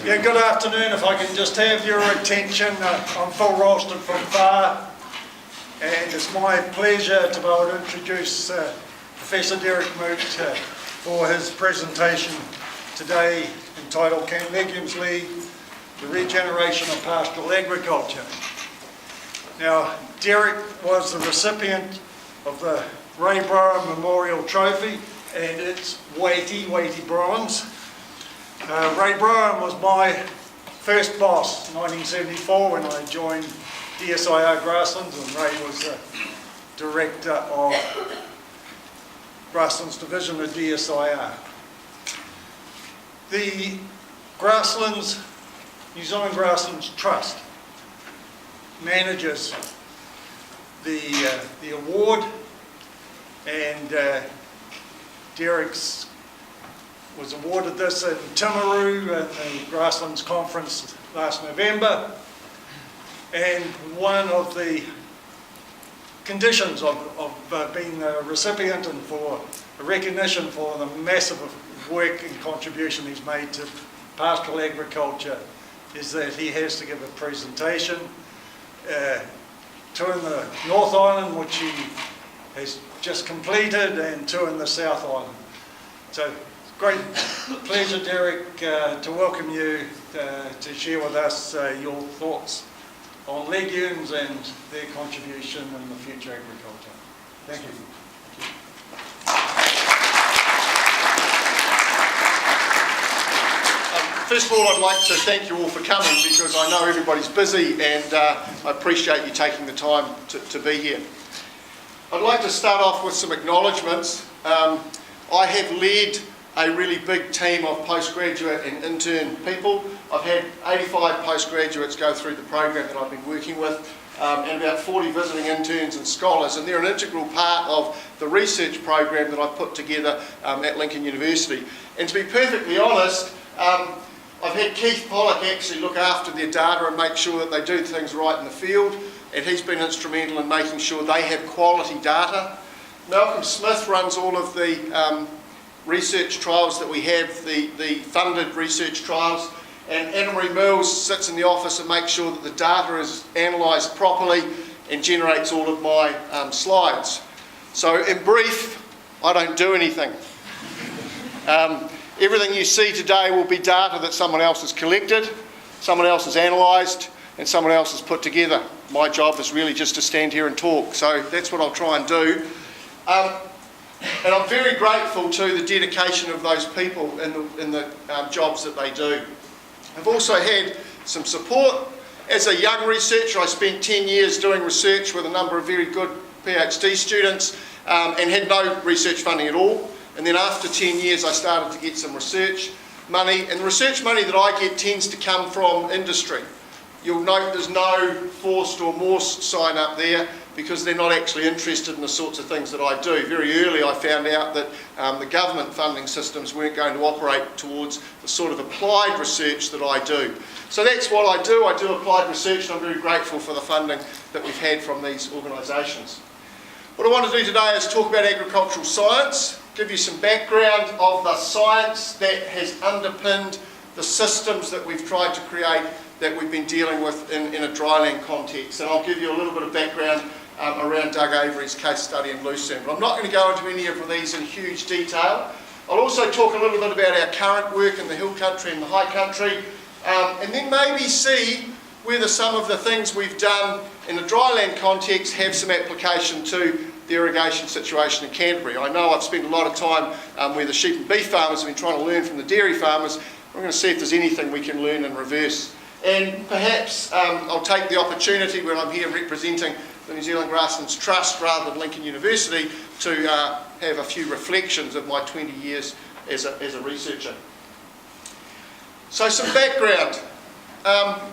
Yeah, good afternoon. If I can just have your attention, I'm Phil Ralston from FAR, and it's my pleasure to be able to introduce Professor Derrick Moot for his presentation today entitled Can Legumes Lead the Regeneration of Pastoral Agriculture? Now, Derrick was the recipient of the Ray Brougham Memorial Trophy and its weighty bronze. Ray Brougham was my first boss in 1974 when I joined DSIR Grasslands, and Ray was the director of Grasslands Division of DSIR. The Grasslands, New Zealand Grassland Trust manages the award, and Derrick's was awarded this in Timaru at the Grasslands Conference last November, and one of the conditions of being a recipient and for a recognition for the massive work and contribution he's made to pastoral agriculture is that he has to give a presentation, two in the North Island, which he has just completed, and two in the South Island. So great pleasure, Derrick, to welcome you to share with us your thoughts on legumes and their contribution in the future agriculture. Thank you. First of all, I'd like to thank you all for coming, because I know everybody's busy, and I appreciate you taking the time to be here. I'd like to start off with some acknowledgements. I have led a really big team of postgraduate and intern people. I've had 85 postgraduates go through the program that I've been working with, and about 40 visiting interns and scholars, and they're an integral part of the research program that I've put together at Lincoln University. And to be perfectly honest, I've had Keith Pollock actually look after their data and make sure that they do things right in the field, and he's been instrumental in making sure they have quality data. Malcolm Smith runs all of the research trials that we have, the funded research trials, and Avery sits in the office and makes sure that the data is analysed properly and generates all of my slides. So in brief, I don't do anything. Everything you see today will be data that someone else has collected, someone else has analysed, and someone else has put together. My job is really just to stand here and talk, so that's what I'll try and do. And I'm very grateful to the dedication of those people in the jobs that they do. I've also had some support. As a young researcher, I spent 10 years doing research with a number of very good PhD students and had no research funding at all. And then after 10 years, I started to get some research money. And the research money that I get tends to come from industry. You'll note there's no Forced or Morse sign up there, because they're not actually interested in the sorts of things that I do. Very early I found out that the government funding systems weren't going to operate towards the sort of applied research that I do. So that's what I do. I do applied research, and I'm very grateful for the funding that we've had from these organisations. What I want to do today is talk about agricultural science, give you some background of the science that has underpinned the systems that we've tried to create that we've been dealing with in a dryland context. And I'll give you a little bit of background around Doug Avery's case study in Lucerne. But I'm not going to go into any of these in huge detail. I'll also talk a little bit about our current work in the hill country and the high country, and then maybe see whether some of the things we've done in a dryland context have some application to the irrigation situation in Canterbury. I know I've spent a lot of time where the sheep and beef farmers have been trying to learn from the dairy farmers. We're going to see if there's anything we can learn in reverse. And perhaps I'll take the opportunity when I'm here representing the New Zealand Grassland Trust rather than Lincoln University to have a few reflections of my 20 years as a researcher. So some background.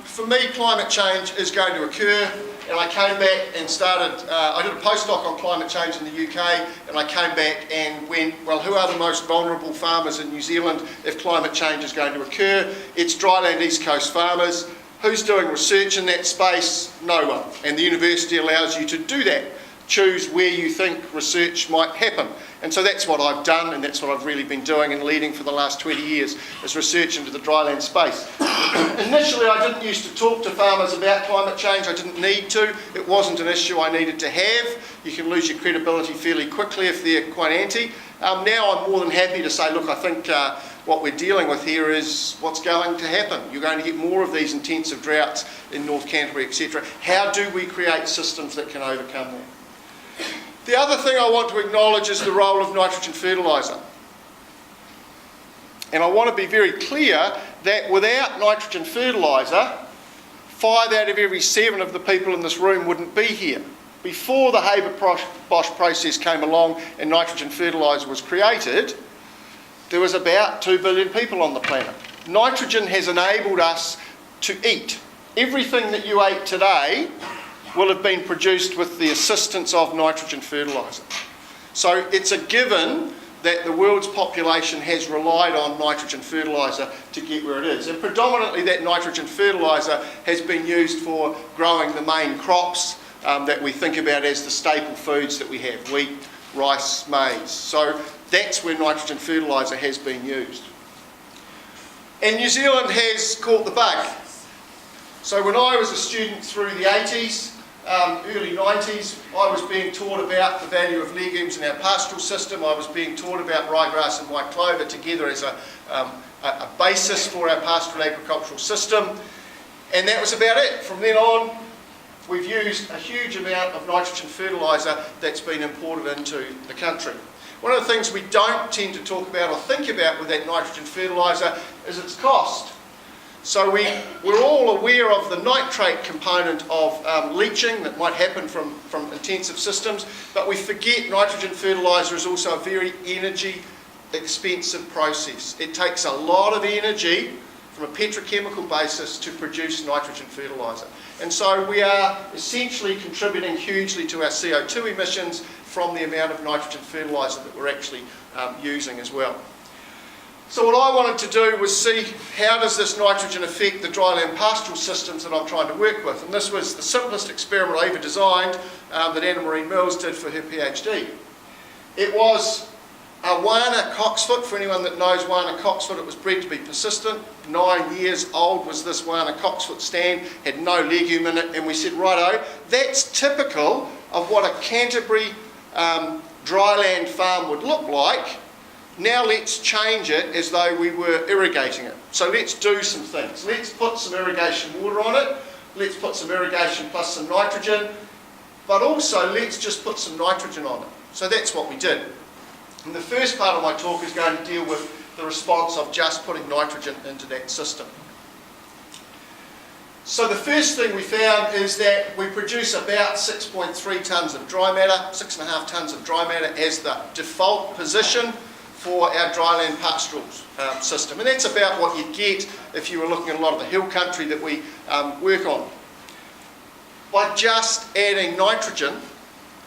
For me, climate change is going to occur, and I came back and started, I did a postdoc on climate change in the UK, and I came back and went, well, who are the most vulnerable farmers in New Zealand if climate change is going to occur? It's dryland East Coast farmers. Who's doing research in that space? No one. And the university allows you to do that. Choose where you think research might happen. And so that's what I've done, and that's what I've really been doing and leading for the last 20 years, is research into the dryland space. Initially, I didn't used to talk to farmers about climate change. I didn't need to. It wasn't an issue I needed to have. You can lose your credibility fairly quickly if they're quite anti. Now I'm more than happy to say, look, I think what we're dealing with here is what's going to happen. You're going to get more of these intensive droughts in North Canterbury, etc. How do we create systems that can overcome that? The other thing I want to acknowledge is the role of nitrogen fertiliser. And I want to be very clear that without nitrogen fertiliser, 5 out of every 7 of the people in this room wouldn't be here. Before the Haber-Bosch process came along and nitrogen fertiliser was created, there was about 2 billion people on the planet. Nitrogen has enabled us to eat. Everything that you ate today will have been produced with the assistance of nitrogen fertiliser. So it's a given that the world's population has relied on nitrogen fertiliser to get where it is. And predominantly that nitrogen fertiliser has been used for growing the main crops that we think about as the staple foods that we have: wheat, rice, maize. So that's where nitrogen fertiliser has been used. And New Zealand has caught the bug. So when I was a student through the 80s, early 90s, I was being taught about the value of legumes in our pastoral system. I was being taught about ryegrass and white clover together as a basis for our pastoral agricultural system. And that was about it. From then on, we've used a huge amount of nitrogen fertiliser that's been imported into the country. One of the things we don't tend to talk about or think about with that nitrogen fertiliser is its cost. So we're all aware of the nitrate component of leaching that might happen from intensive systems, but we forget nitrogen fertiliser is also a very energy expensive process. It takes a lot of energy from a petrochemical basis to produce nitrogen fertiliser. And so we are essentially contributing hugely to our CO2 emissions from the amount of nitrogen fertiliser that we're actually using as well. So what I wanted to do was see how does this nitrogen affect the dryland pastoral systems that I'm trying to work with. And this was the simplest experiment I ever designed that Anna Marie Mills did for her PhD. It was a Wana cocksfoot. For anyone that knows Wana cocksfoot, it was bred to be persistent. 9 years old was this Wana cocksfoot stand, had no legume in it, and we said, righto, that's typical of what a Canterbury dryland farm would look like. Now let's change it as though we were irrigating it. So let's do some things. Let's put some irrigation water on it. Let's put some irrigation plus some nitrogen. But also let's just put some nitrogen on it. So that's what we did. And the first part of my talk is going to deal with the response of just putting nitrogen into that system. So the first thing we found is that we produce about 6.3 tonnes of dry matter, 6.5 tonnes of dry matter as the default position for our dryland pastoral system. And that's about what you'd get if you were looking at a lot of the hill country that we work on. By just adding nitrogen,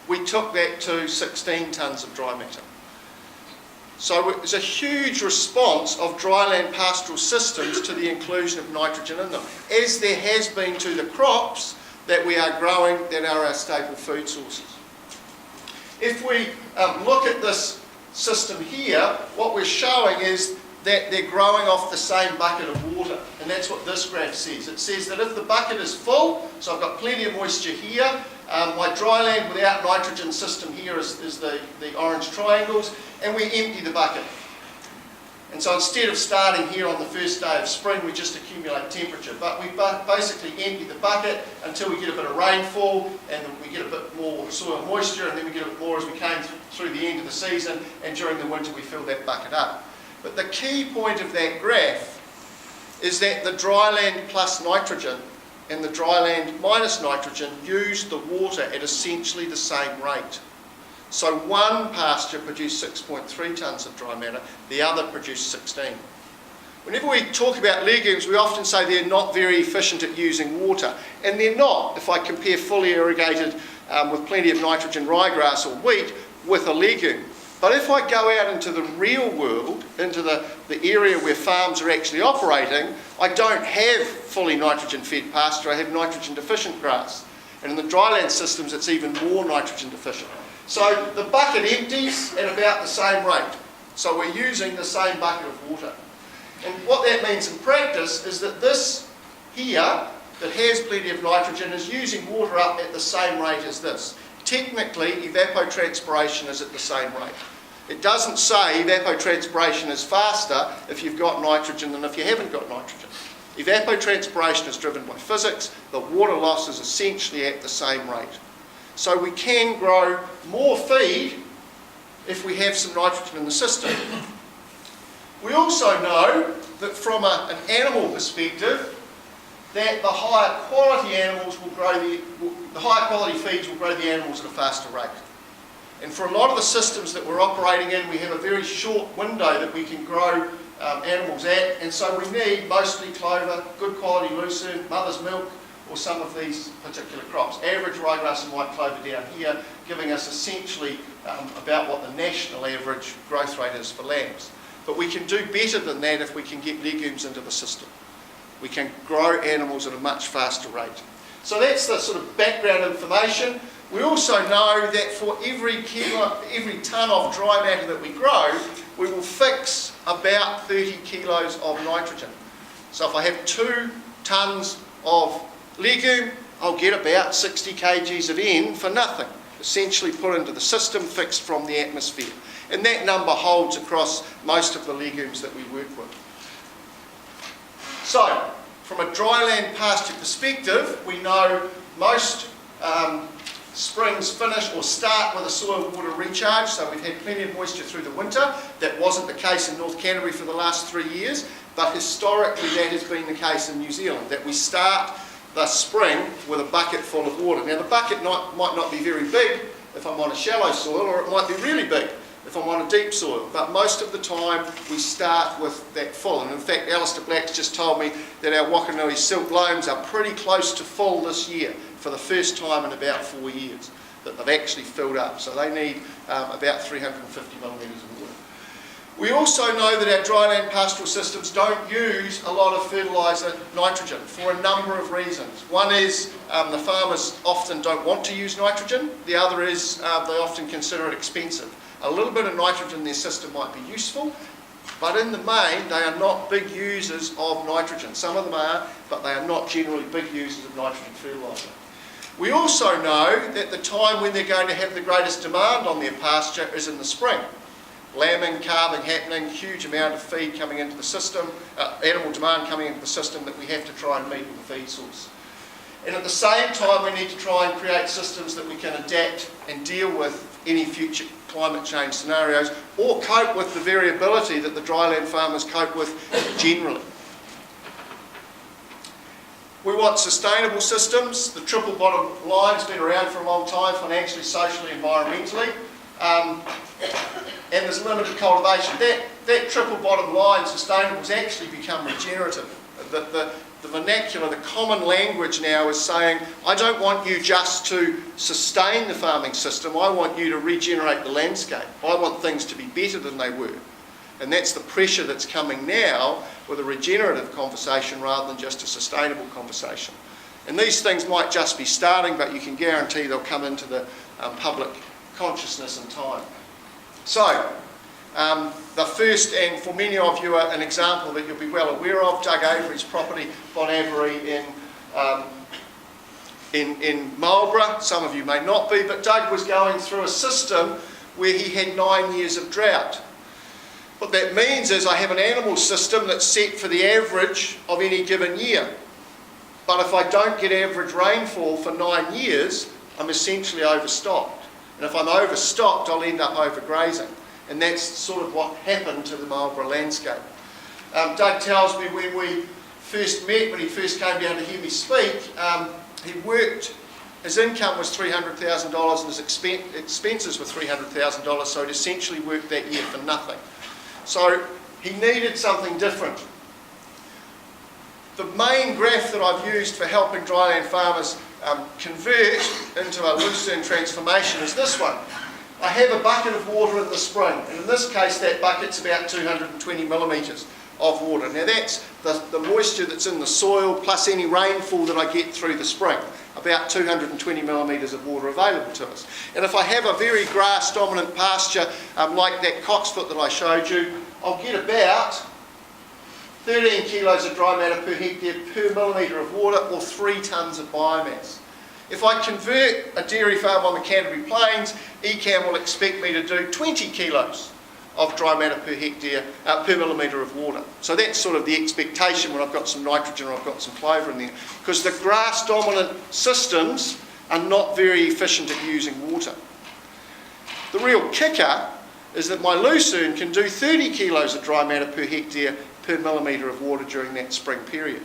we took that to 16 tonnes of dry matter. So it was a huge response of dryland pastoral systems to the inclusion of nitrogen in them, as there has been to the crops that we are growing that are our staple food sources. If we look at this system here, what we're showing is that they're growing off the same bucket of water, and that's what this graph says. It says that if the bucket is full, so I've got plenty of moisture here, my dryland without nitrogen system here is the orange triangles, and we empty the bucket. And so instead of starting here on the first day of spring, we just accumulate temperature, but we basically empty the bucket until we get a bit of rainfall, and we get a bit more soil moisture, and then we get a bit more as we came through the end of the season, and during the winter we fill that bucket up. But the key point of that graph is that the dryland plus nitrogen and the dryland minus nitrogen use the water at essentially the same rate. So one pasture produced 6.3 tonnes of dry matter, the other produced 16. Whenever we talk about legumes, we often say they're not very efficient at using water, and they're not if I compare fully irrigated with plenty of nitrogen ryegrass or wheat with a legume. But if I go out into the real world, into the area where farms are actually operating, I don't have fully nitrogen fed pasture, I have nitrogen deficient grass. And in the dryland systems it's even more nitrogen deficient. So the bucket empties at about the same rate. So we're using the same bucket of water. And what that means in practice is that this here, that has plenty of nitrogen, is using water up at the same rate as this. Technically, evapotranspiration is at the same rate. It doesn't say evapotranspiration is faster if you've got nitrogen than if you haven't got nitrogen. Evapotranspiration is driven by physics. The water loss is essentially at the same rate. So we can grow more feed if we have some nitrogen in the system. We also know that from an animal perspective, that the higher quality animals will grow the higher quality feeds will grow the animals at a faster rate. And for a lot of the systems that we're operating in, we have a very short window that we can grow animals at, and so we need mostly clover, good quality lucerne, mother's milk, or some of these particular crops. Average ryegrass and white clover down here, giving us essentially about what the national average growth rate is for lambs. But we can do better than that if we can get legumes into the system. We can grow animals at a much faster rate. So that's the sort of background information. We also know that for every tonne of dry matter that we grow, we will fix about 30 kilos of nitrogen. So if I have 2 tonnes of legume, I'll get about 60 kgs of N for nothing, essentially put into the system, fixed from the atmosphere. And that number holds across most of the legumes that we work with. So, from a dryland pasture perspective, we know most springs finish or start with a soil water recharge, so we've had plenty of moisture through the winter. That wasn't the case in North Canterbury for the last 3 years, but historically that has been the case in New Zealand, that we start the spring with a bucket full of water. Now the bucket might not be very big if I'm on a shallow soil, or it might be really big if I'm on a deep soil, but most of the time we start with that full. And in fact, Alistair Black's just told me that our Wakanui silk loams are pretty close to full this year for the first time in about 4 years, that they've actually filled up. So they need about 350 millimetres of water. We also know that our dryland pastoral systems don't use a lot of fertiliser nitrogen for a number of reasons. One is the farmers often don't want to use nitrogen. The other is they often consider it expensive. A little bit of nitrogen in their system might be useful, but in the main they are not big users of nitrogen. Some of them are, but they are not generally big users of nitrogen fertiliser. We also know that the time when they're going to have the greatest demand on their pasture is in the spring. Lambing, calving happening, huge amount of feed coming into the system, animal demand coming into the system that we have to try and meet with the feed source. And at the same time we need to try and create systems that we can adapt and deal with any future climate change scenarios, or cope with the variability that the dryland farmers cope with generally. We want sustainable systems. The triple bottom line's been around for a long time, financially, socially, environmentally. And there's limited cultivation. That triple bottom line, sustainable, has actually become regenerative. The vernacular, the common language now is saying, I don't want you just to sustain the farming system, I want you to regenerate the landscape. I want things to be better than they were. And that's the pressure that's coming now with a regenerative conversation rather than just a sustainable conversation. And these things might just be starting, but you can guarantee they'll come into the public consciousness in time. So, the first, and for many of you, an example that you'll be well aware of, Doug Avery's property on Avery in Marlborough. Some of you may not be, but Doug was going through a system where he had 9 years of drought. What that means is I have an animal system that's set for the average of any given year. But if I don't get average rainfall for 9 years, I'm essentially overstocked. And if I'm overstocked, I'll end up overgrazing. And that's sort of what happened to the Marlborough landscape. Doug tells me when we first met, when he first came down to hear me speak, he worked, his income was $300,000 and his expenses were $300,000, so he'd essentially worked that year for nothing. So he needed something different. The main graph that I've used for helping dryland farmers convert into a lucerne transformation is this one. I have a bucket of water in the spring, and in this case that bucket's about 220 millimetres. of water. Now that's the moisture that's in the soil plus any rainfall that I get through the spring. About 220 millimetres of water available to us. And if I have a very grass dominant pasture like that cocksfoot that I showed you, I'll get about 13 kilos of dry matter per hectare per millimetre of water, or 3 tonnes of biomass. If I convert a dairy farm on the Canterbury Plains, ECAM will expect me to do 20 kilos of dry matter per hectare, per millimetre of water. So that's sort of the expectation when I've got some nitrogen or I've got some clover in there. Because the grass dominant systems are not very efficient at using water. The real kicker is that my lucerne can do 30 kilos of dry matter per hectare per millimetre of water during that spring period.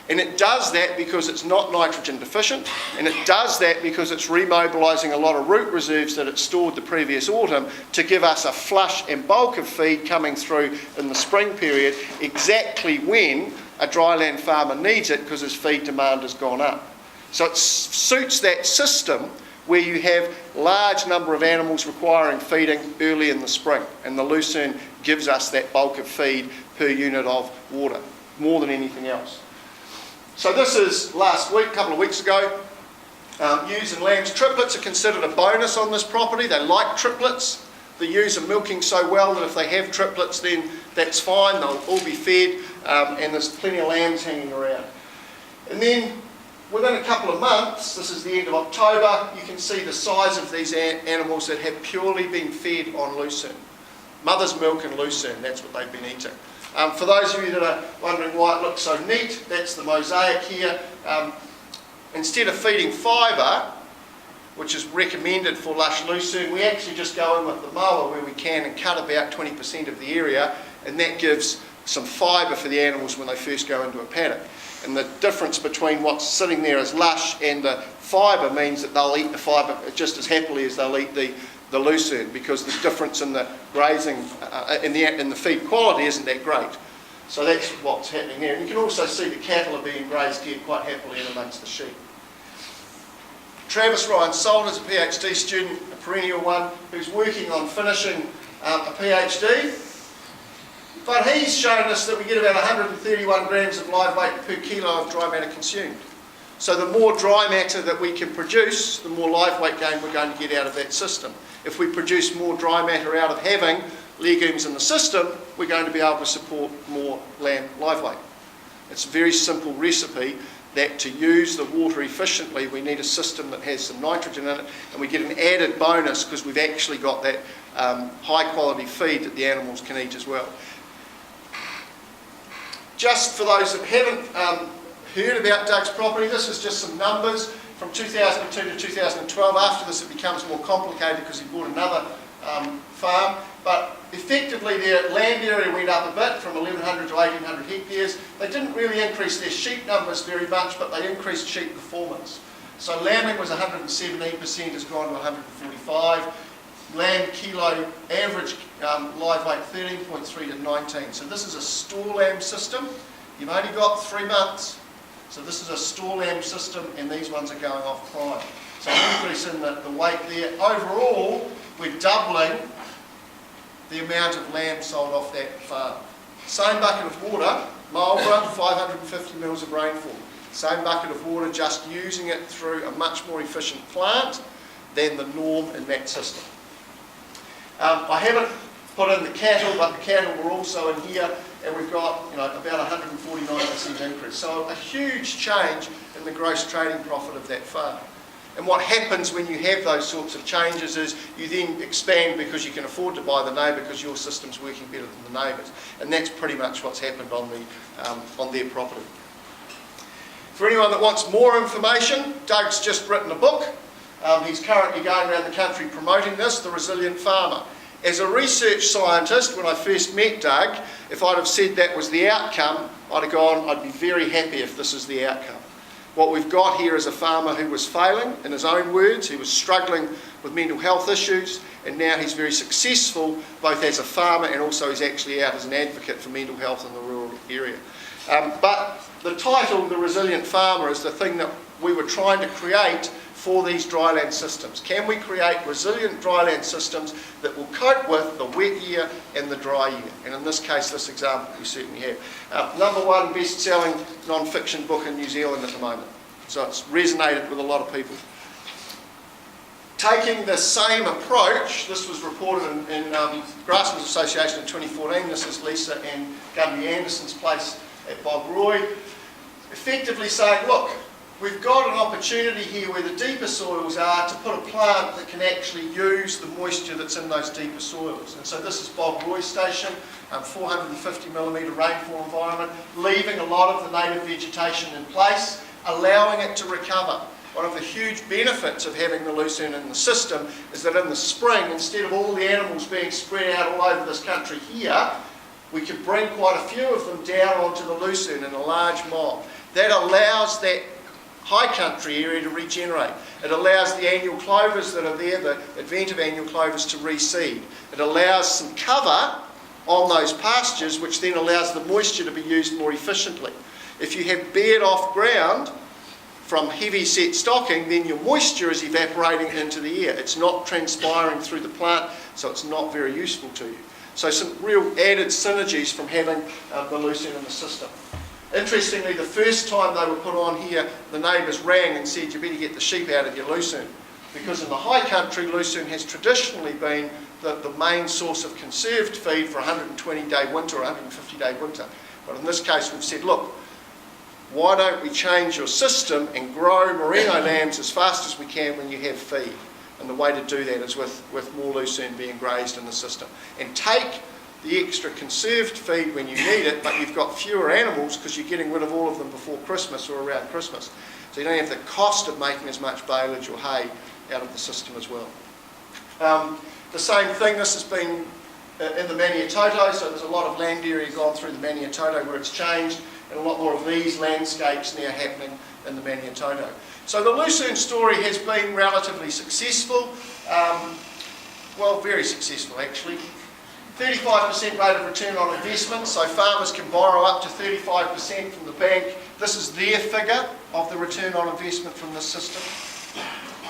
And it does that because it's not nitrogen deficient, and it does that because it's remobilising a lot of root reserves that it stored the previous autumn to give us a flush and bulk of feed coming through in the spring period, exactly when a dryland farmer needs it because his feed demand has gone up. So it suits that system where you have large number of animals requiring feeding early in the spring, and the lucerne gives us that bulk of feed per unit of water, more than anything else. So this is last week, a couple of weeks ago. Ewes and lambs triplets are considered a bonus on this property. They like triplets. The ewes are milking so well that if they have triplets, then that's fine. They'll all be fed, and there's plenty of lambs hanging around. And then within a couple of months, this is the end of October, you can see the size of these animals that have purely been fed on lucerne. Mother's milk and lucerne, that's what they've been eating. For those of you that are wondering why it looks so neat, that's the Mosaic here. Instead of feeding fibre, which is recommended for lush lucerne, we actually just go in with the mower where we can and cut about 20% of the area, and that gives some fibre for the animals when they first go into a paddock. And the difference between what's sitting there as lush and the fibre means that they'll eat the fibre just as happily as they'll eat the lucerne, because the difference in the grazing, in the feed quality isn't that great. So that's what's happening there. And you can also see the cattle are being grazed here quite happily in amongst the sheep. Travis Ryan Salt is a PhD student, a perennial one, who's working on finishing a PhD. But he's shown us that we get about 131 grams of live weight per kilo of dry matter consumed. So the more dry matter that we can produce, the more live weight gain we're going to get out of that system. If we produce more dry matter out of having legumes in the system, we're going to be able to support more lamb live weight. It's a very simple recipe that to use the water efficiently, we need a system that has some nitrogen in it, and we get an added bonus because we've actually got that high quality feed that the animals can eat as well. Just for those that haven't heard about Doug's property, this is just some numbers from 2002 to 2012. After this it becomes more complicated because he bought another farm, but effectively their land area went up a bit from 1,100 to 1,800 hectares. They didn't really increase their sheep numbers very much, but they increased sheep performance. So lambing was 117%, has gone to 145. Lamb kilo average live weight 13.3 to 19. So this is a store lamb system. You've only got 3 months. So this is a store lamb system, and these ones are going off prime. So an increase in the weight there. Overall, we're doubling the amount of lamb sold off that farm. Same bucket of water, Marlborough, 550 mils of rainfall. Same bucket of water, just using it through a much more efficient plant than the norm in that system. I haven't put in the cattle, but the cattle were also in here, and we've got about 149% increase. So a huge change in the gross trading profit of that farm. And what happens when you have those sorts of changes is you then expand because you can afford to buy the neighbour because your system's working better than the neighbour's. And that's pretty much what's happened on their property. For anyone that wants more information, Doug's just written a book. He's currently going around the country promoting this, The Resilient Farmer. As a research scientist, when I first met Doug, if I'd have said that was the outcome, I'd have gone, I'd be very happy if this is the outcome. What we've got here is a farmer who was failing, in his own words, he was struggling with mental health issues, and now he's very successful, both as a farmer and also he's actually out as an advocate for mental health in the rural area. But the title, The Resilient Farmer, is the thing that we were trying to create for these dryland systems. Can we create resilient dryland systems that will cope with the wet year and the dry year? And in this case, this example we certainly have. #1 best-selling non-fiction book in New Zealand at the moment. So it's resonated with a lot of people. Taking the same approach, this was reported in Grasslands Association in 2014. This is Lisa and Gundy Anderson's place at Bog Roy. Effectively saying, look, we've got an opportunity here where the deeper soils are to put a plant that can actually use the moisture that's in those deeper soils. And so this is Bog Roy Station, 450mm rainfall environment, leaving a lot of the native vegetation in place, allowing it to recover. One of the huge benefits of having the lucerne in the system is that in the spring, instead of all the animals being spread out all over this country here, we could bring quite a few of them down onto the lucerne in a large mob. That allows that high country area to regenerate. It allows the annual clovers that are there, the advent of annual clovers, to reseed. It allows some cover on those pastures, which then allows the moisture to be used more efficiently. If you have bared off ground from heavy set stocking, then your moisture is evaporating into the air. It's not transpiring through the plant, so it's not very useful to you. So some real added synergies from having the lucerne in the system. Interestingly, the first time they were put on here, the neighbours rang and said, you better get the sheep out of your lucerne. Because in the high country, lucerne has traditionally been the main source of conserved feed for 120-day winter or 150-day winter. But in this case, we've said, look, why don't we change your system and grow merino lambs as fast as we can when you have feed? And the way to do that is with more lucerne being grazed in the system. And take the extra conserved feed when you need it, but you've got fewer animals because you're getting rid of all of them before Christmas or around Christmas. So you don't have the cost of making as much baleage or hay out of the system as well. The same thing, this has been in the Maniatoto, so there's a lot of land area gone through the Maniatoto where it's changed, and a lot more of these landscapes now happening in the Maniatoto. So the lucerne story has been relatively successful, well, very successful actually. 35% rate of return on investment, so farmers can borrow up to 35% from the bank. This is their figure of the return on investment from this system.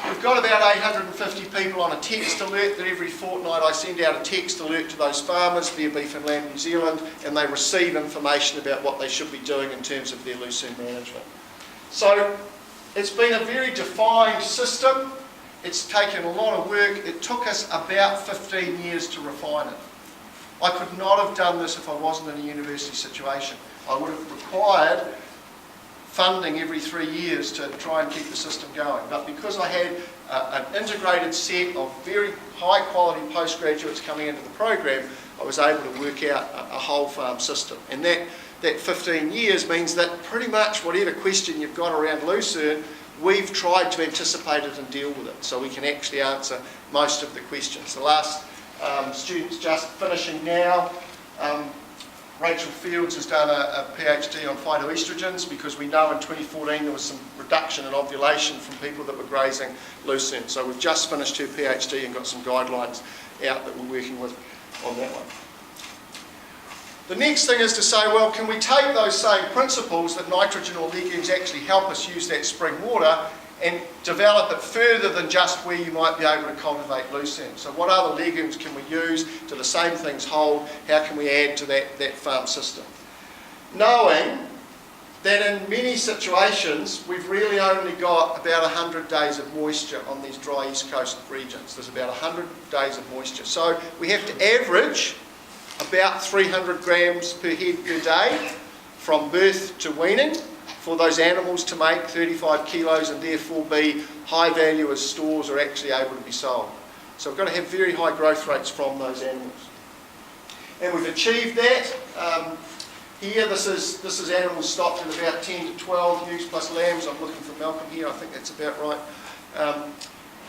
We've got about 850 people on a text alert that every fortnight I send out a text alert to those farmers via Beef and Lamb New Zealand, and they receive information about what they should be doing in terms of their lucerne management. So it's been a very defined system. It's taken a lot of work. It took us about 15 years to refine it. I could not have done this if I wasn't in a university situation. I would have required funding every 3 years to try and keep the system going. But because I had an integrated set of very high quality postgraduates coming into the program, I was able to work out a whole farm system. And that 15 years means that pretty much whatever question you've got around lucerne, we've tried to anticipate it and deal with it, so we can actually answer most of the questions. The last student's just finishing now. Rachel Fields has done a PhD on phytoestrogens because we know in 2014 there was some reduction in ovulation from people that were grazing lucerne. So we've just finished her PhD and got some guidelines out that we're working with on that one. The next thing is to say, well, can we take those same principles that nitrogen or legumes actually help us use that spring water and develop it further than just where you might be able to cultivate lucerne? So what other legumes can we use? Do the same things hold? How can we add to that farm system? Knowing that in many situations we've really only got about 100 days of moisture on these dry east coast regions. There's about 100 days of moisture. So we have to average about 300 grams per head per day from birth to weaning for those animals to make 35 kilos and therefore be high value as stores are actually able to be sold. So we've got to have very high growth rates from those animals. And we've achieved that. Here this is animals stocked at about 10 to 12 ewes plus lambs. I'm looking for Malcolm here, I think that's about right.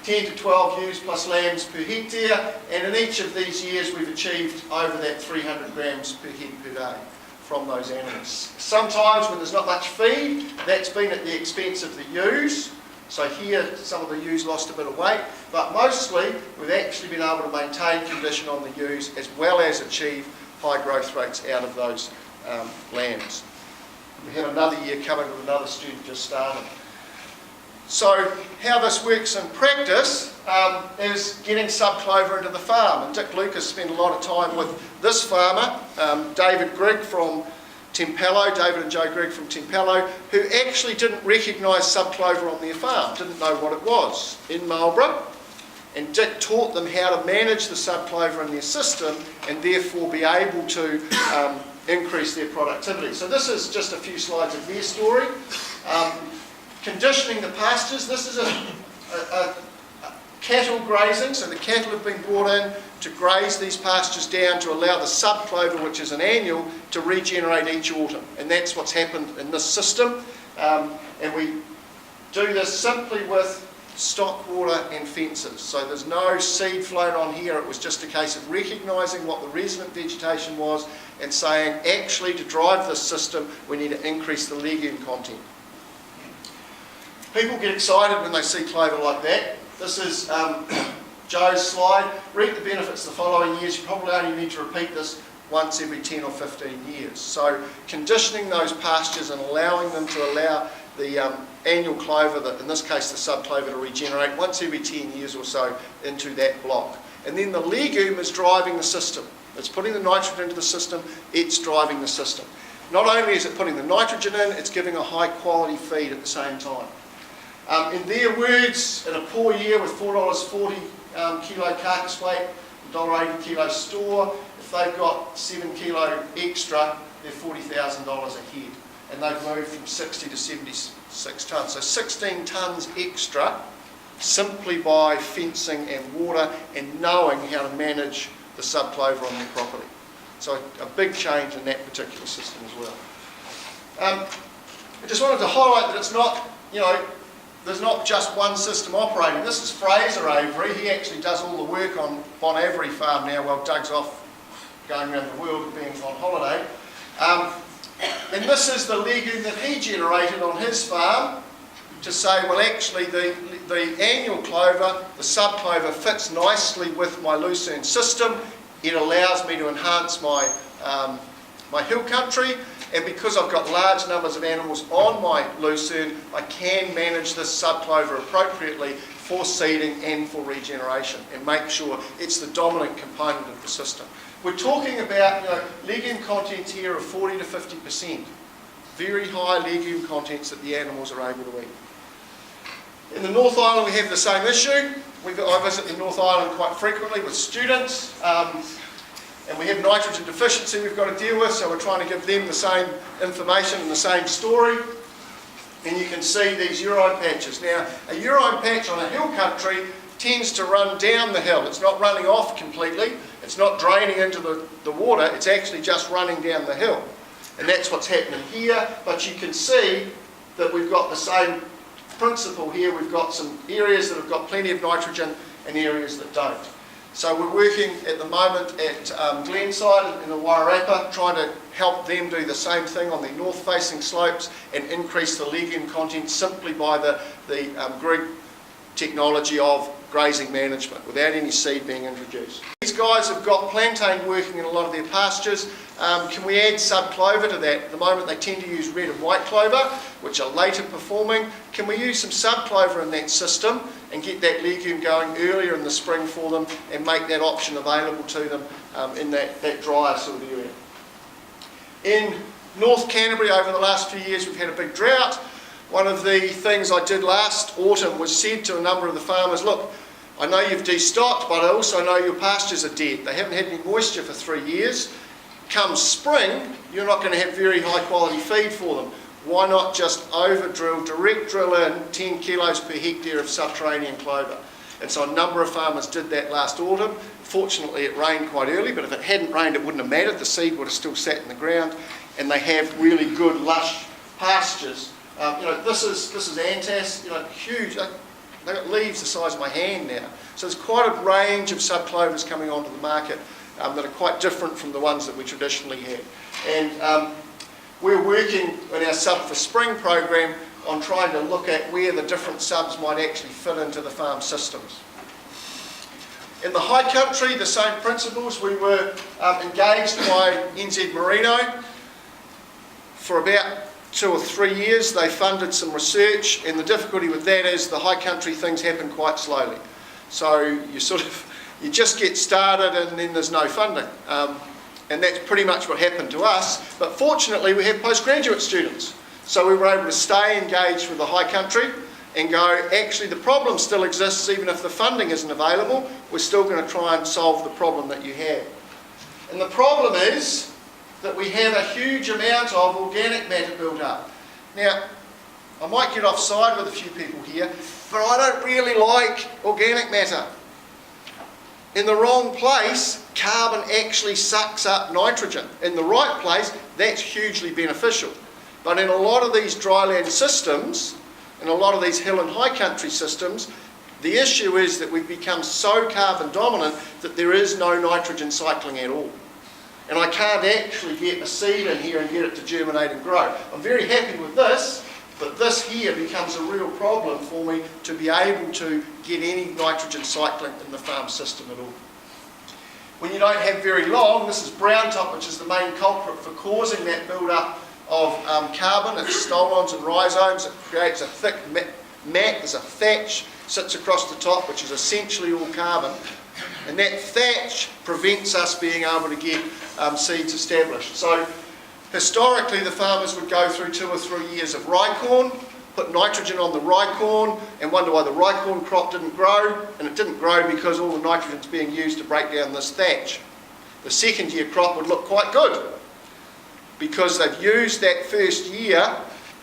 10 to 12 ewes plus lambs per hectare, and in each of these years we've achieved over that 300 grams per head per day from those animals. Sometimes when there's not much feed, that's been at the expense of the ewes. So here some of the ewes lost a bit of weight, but mostly we've actually been able to maintain condition on the ewes as well as achieve high growth rates out of those lambs. We have another year coming with another student just starting. So how this works in practice is getting subclover into the farm. And Dick Lucas spent a lot of time with this farmer, David Grigg from Tempello, David and Joe Grigg from Tempello, who actually didn't recognise subclover on their farm, didn't know what it was in Marlborough. And Dick taught them how to manage the subclover in their system and therefore be able to increase their productivity. So this is just a few slides of their story. Conditioning the pastures. This is a cattle grazing, so the cattle have been brought in to graze these pastures down to allow the subclover, which is an annual, to regenerate each autumn. And that's what's happened in this system. And we do this simply with stock water and fences. So there's no seed flown on here. It was just a case of recognising what the resident vegetation was and saying, actually, to drive this system, we need to increase the legume content. People get excited when they see clover like that. This is Joe's slide. Reap the benefits the following years. You probably only need to repeat this once every 10 or 15 years. So conditioning those pastures and allowing them to allow the annual clover, in this case the subclover, to regenerate once every 10 years or so into that block. And then the legume is driving the system. It's putting the nitrogen into the system, it's driving the system. Not only is it putting the nitrogen in, it's giving a high quality feed at the same time. In their words, in a poor year with $4.40 kilo carcass weight, $1.80 kilo store, if they've got 7 kilo extra, they're $40,000 a head. And they've moved from 60 to 76 tonnes. So 16 tonnes extra simply by fencing and water and knowing how to manage the subclover on their property. So a big change in that particular system as well. I just wanted to highlight that it's not, there's not just one system operating. This is Fraser Avery. He actually does all the work on Bon Avery farm now while Doug's off going around the world being on holiday. And this is the legume that he generated on his farm to say, well, actually the annual clover, the subclover, fits nicely with my lucerne system. It allows me to enhance my, my hill country, and because I've got large numbers of animals on my lucerne, I can manage this subclover appropriately for seeding and for regeneration and make sure it's the dominant component of the system. We're talking about legume contents here of 40 to 50%. Very high legume contents that the animals are able to eat. In the North Island we have the same issue. I visit the North Island quite frequently with students, and we have nitrogen deficiency we've got to deal with, so we're trying to give them the same information and the same story. And you can see these urine patches. Now, a urine patch on a hill country tends to run down the hill. It's not running off completely. It's not draining into the water. It's actually just running down the hill. And that's what's happening here. But you can see that we've got the same principle here. We've got some areas that have got plenty of nitrogen and areas that don't. So we're working at the moment at Glenside in the Wairarapa, trying to help them do the same thing on the north-facing slopes and increase the legume content simply by the Grigg technology of grazing management without any seed being introduced. These guys have got plantain working in a lot of their pastures. Can we add subclover to that? At the moment they tend to use red and white clover, which are later performing. Can we use some subclover in that system and get that legume going earlier in the spring for them and make that option available to them in that drier sort of area? In North Canterbury over the last few years we've had a big drought. One of the things I did last autumn was said to a number of the farmers, look, I know you've destocked, but I also know your pastures are dead. They haven't had any moisture for 3 years. Come spring, you're not going to have very high quality feed for them. Why not just over-drill, direct drill in 10 kilos per hectare of subterranean clover? And so a number of farmers did that last autumn. Fortunately it rained quite early, but if it hadn't rained it wouldn't have mattered. The seed would have still sat in the ground, and they have really good lush pastures. This is antas, huge. They've got leaves the size of my hand now. So there's quite a range of subclovers coming onto the market that are quite different from the ones that we traditionally had. And we're working in our Sub for Spring program on trying to look at where the different subs might actually fit into the farm systems. In the high country, the same principles. We were engaged by NZ Merino for about 2 or 3 years they funded some research, and the difficulty with that is the high country things happen quite slowly. So you just get started and then there's no funding. And that's pretty much what happened to us. But fortunately we have postgraduate students. So we were able to stay engaged with the high country and go, actually the problem still exists even if the funding isn't available. We're still going to try and solve the problem that you have. And the problem is that we have a huge amount of organic matter built up. Now, I might get offside with a few people here, but I don't really like organic matter. In the wrong place, carbon actually sucks up nitrogen. In the right place, that's hugely beneficial. But in a lot of these dryland systems, in a lot of these hill and high country systems, the issue is that we've become so carbon dominant that there is no nitrogen cycling at all. And I can't actually get a seed in here and get it to germinate and grow. I'm very happy with this, but this here becomes a real problem for me to be able to get any nitrogen cycling in the farm system at all. When you don't have very long, this is brown top, which is the main culprit for causing that build-up of carbon. It's stolons and rhizomes. It creates a thick mat. There's a thatch sits across the top, which is essentially all carbon. And that thatch prevents us being able to get seeds established. So historically the farmers would go through 2 or 3 years of rye corn, put nitrogen on the rye corn and wonder why the rye corn crop didn't grow, and it didn't grow because all the nitrogen's being used to break down this thatch. The second year crop would look quite good because they've used that first year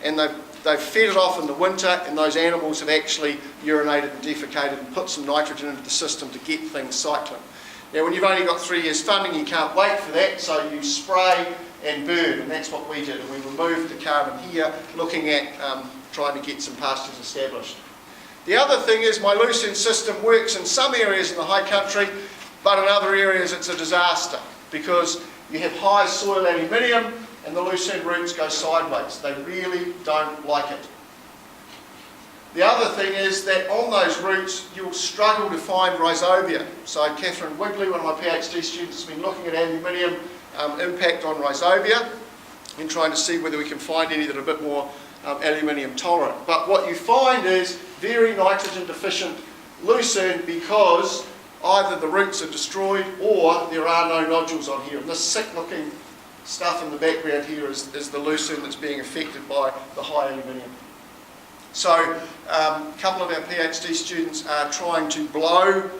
and they've fed it off in the winter, and those animals have actually urinated and defecated and put some nitrogen into the system to get things cycling. Now when you've only got 3 years funding, you can't wait for that, so you spray and burn, and that's what we did, and we removed the carbon here, looking at trying to get some pastures established. The other thing is my lucerne system works in some areas in the high country, but in other areas it's a disaster because you have high soil aluminium and the lucerne roots go sideways. They really don't like it. The other thing is that on those roots you'll struggle to find rhizobia. So Catherine Wigley, one of my PhD students, has been looking at aluminium impact on rhizobia and trying to see whether we can find any that are a bit more aluminium tolerant. But what you find is very nitrogen deficient lucerne because either the roots are destroyed or there are no nodules on here. And this sick looking stuff in the background here is the lucerne that's being affected by the high aluminium. So a couple of our PhD students are trying to blow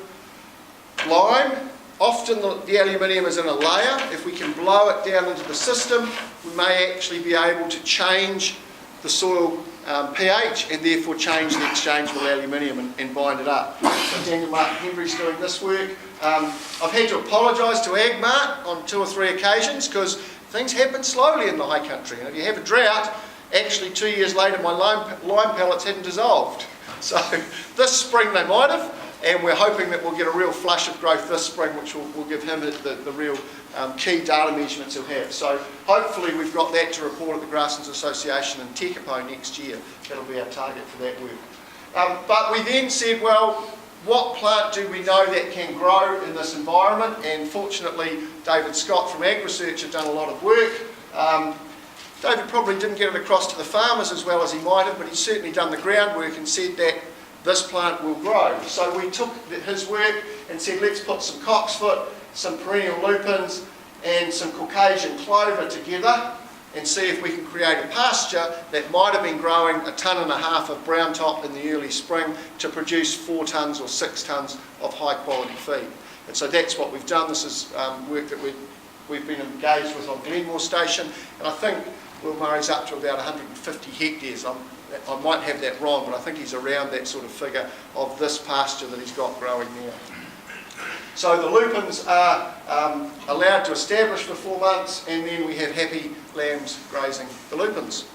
lime. Often the aluminium is in a layer. If we can blow it down into the system, we may actually be able to change the soil pH and therefore change the exchange with aluminium and bind it up. So Daniel Martin Henry's doing this work. I've had to apologise to AgMart on 2 or 3 occasions because things happen slowly in the high country. And if you have a drought, actually 2 years later my lime pellets hadn't dissolved. So this spring they might have, and we're hoping that we'll get a real flush of growth this spring, which will give him the real key data measurements he'll have. So hopefully we've got that to report at the Grasslands Association in Tekapo next year. That'll be our target for that work. But we then said, well, what plant do we know that can grow in this environment? And fortunately, David Scott from Ag Research have done a lot of work. David probably didn't get it across to the farmers as well as he might have, but he's certainly done the groundwork and said that this plant will grow. So we took his work and said, let's put some cocksfoot, some perennial lupins and some Caucasian clover together and see if we can create a pasture that might have been growing 1.5 tons of brown top in the early spring to produce 4 tonnes or 6 tonnes of high quality feed. And so that's what we've done. This is work that we've been engaged with on Glenmore Station, and I think Will Murray's up to about 150 hectares. I might have that wrong, but I think he's around that sort of figure of this pasture that he's got growing now. So the lupins are allowed to establish for 4 months, and then we have happy lambs grazing the lupins.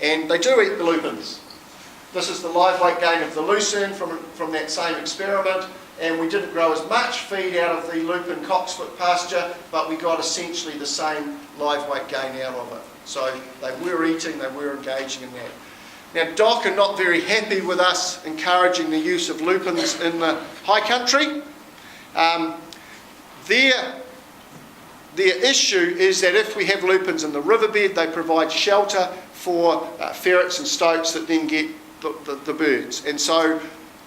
And they do eat the lupins. This is the live weight gain of the lucerne from that same experiment, and we didn't grow as much feed out of the lupin cocksfoot pasture, but we got essentially the same live weight gain out of it. So they were eating, they were engaging in that. Now DOC are not very happy with us encouraging the use of lupins in the high country. Their the issue is that if we have lupins in the riverbed, they provide shelter for ferrets and stoats that then get the birds. And so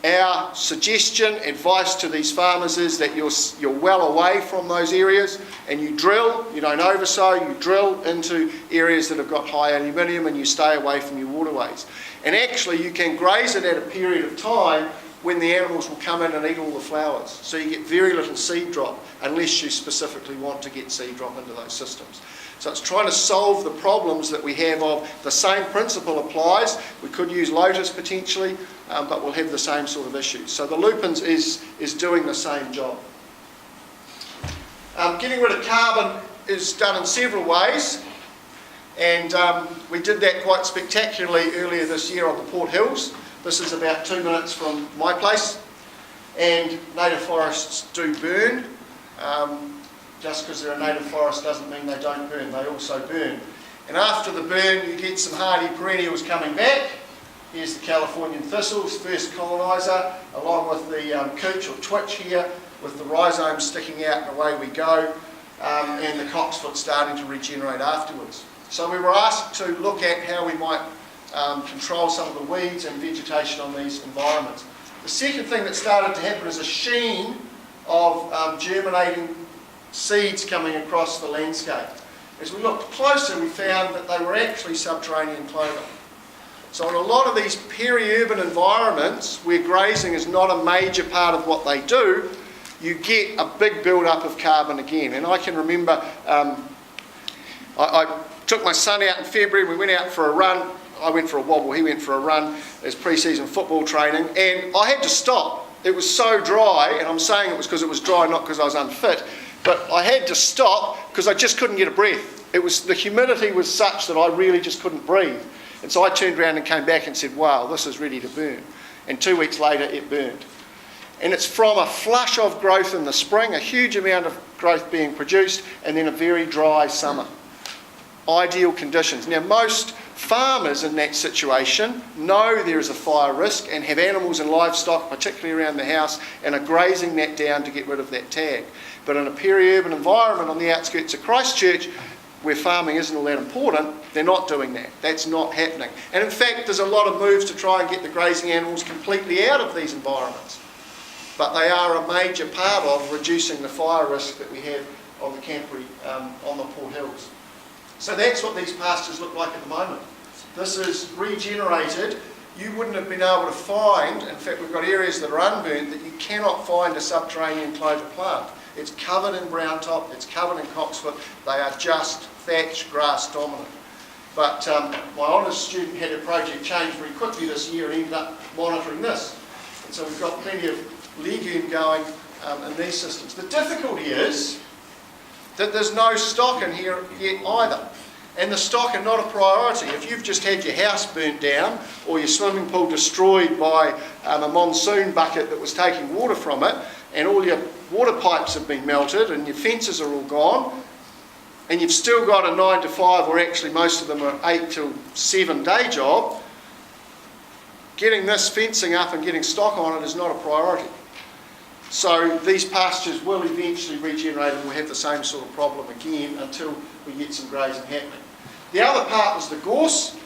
our suggestion, advice to these farmers is that you're well away from those areas, and you drill, you don't oversow, you drill into areas that have got high aluminium, and you stay away from your waterways. And actually you can graze it at a period of time when the animals will come in and eat all the flowers. So you get very little seed drop unless you specifically want to get seed drop into those systems. So it's trying to solve the problems that we have of the same principle applies. We could use lotus potentially, but we'll have the same sort of issues. So the lupins is doing the same job. Getting rid of carbon is done in several ways, and we did that quite spectacularly earlier this year on the Port Hills. This is about 2 minutes from my place, and native forests do burn. Just because they're a native forest doesn't mean they don't burn, they also burn. And after the burn you get some hardy perennials coming back. Here's the Californian thistles, first coloniser, along with the cooch or twitch here, with the rhizomes sticking out and away we go, and the cocksfoot starting to regenerate afterwards. So we were asked to look at how we might control some of the weeds and vegetation on these environments. The second thing that started to happen is a sheen of germinating seeds coming across the landscape. As we looked closer, we found that they were actually subterranean clover. So in a lot of these peri-urban environments where grazing is not a major part of what they do, you get a big build-up of carbon again. And I can remember, I took my son out in February, we went out for a run. I went for a wobble, he went for a run as pre-season football training, and I had to stop. It was so dry, and I'm saying it was because it was dry, not because I was unfit, but I had to stop because I just couldn't get a breath. The humidity was such that I really just couldn't breathe. And so I turned around and came back and said, wow, this is ready to burn. And 2 weeks later, it burned. And it's from a flush of growth in the spring, a huge amount of growth being produced, and then a very dry summer. Ideal conditions. Now, most farmers in that situation know there is a fire risk and have animals and livestock, particularly around the house, and are grazing that down to get rid of that tag. But in a peri-urban environment on the outskirts of Christchurch, where farming isn't all that important, they're not doing that. That's not happening. And in fact, there's a lot of moves to try and get the grazing animals completely out of these environments. But they are a major part of reducing the fire risk that we have on the Canterbury, on the Port Hills. So that's what these pastures look like at the moment. This is regenerated. You wouldn't have been able to find, in fact we've got areas that are unburnt that you cannot find a subterranean clover plant. It's covered in brown top, it's covered in cocksfoot, they are just thatch grass dominant. But my honours student had a project change very quickly this year and ended up monitoring this. And so we've got plenty of legume going in these systems. The difficulty is that there's no stock in here yet either. And the stock are not a priority. If you've just had your house burnt down or your swimming pool destroyed by a monsoon bucket that was taking water from it, and all your water pipes have been melted and your fences are all gone, and you've still got a 9 to 5, or actually most of them are 8 to 7 day job, getting this fencing up and getting stock on it is not a priority. So these pastures will eventually regenerate and we'll have the same sort of problem again until we get some grazing happening. The other part was the gorse.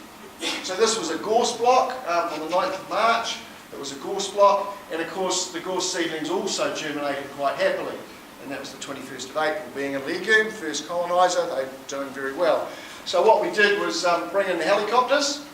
So this was a gorse block on the 9th of March. It was a gorse block, and of course the gorse seedlings also germinated quite happily, and that was the 21st of April. Being a legume, first coloniser, they're doing very well. So what we did was bring in the helicopters,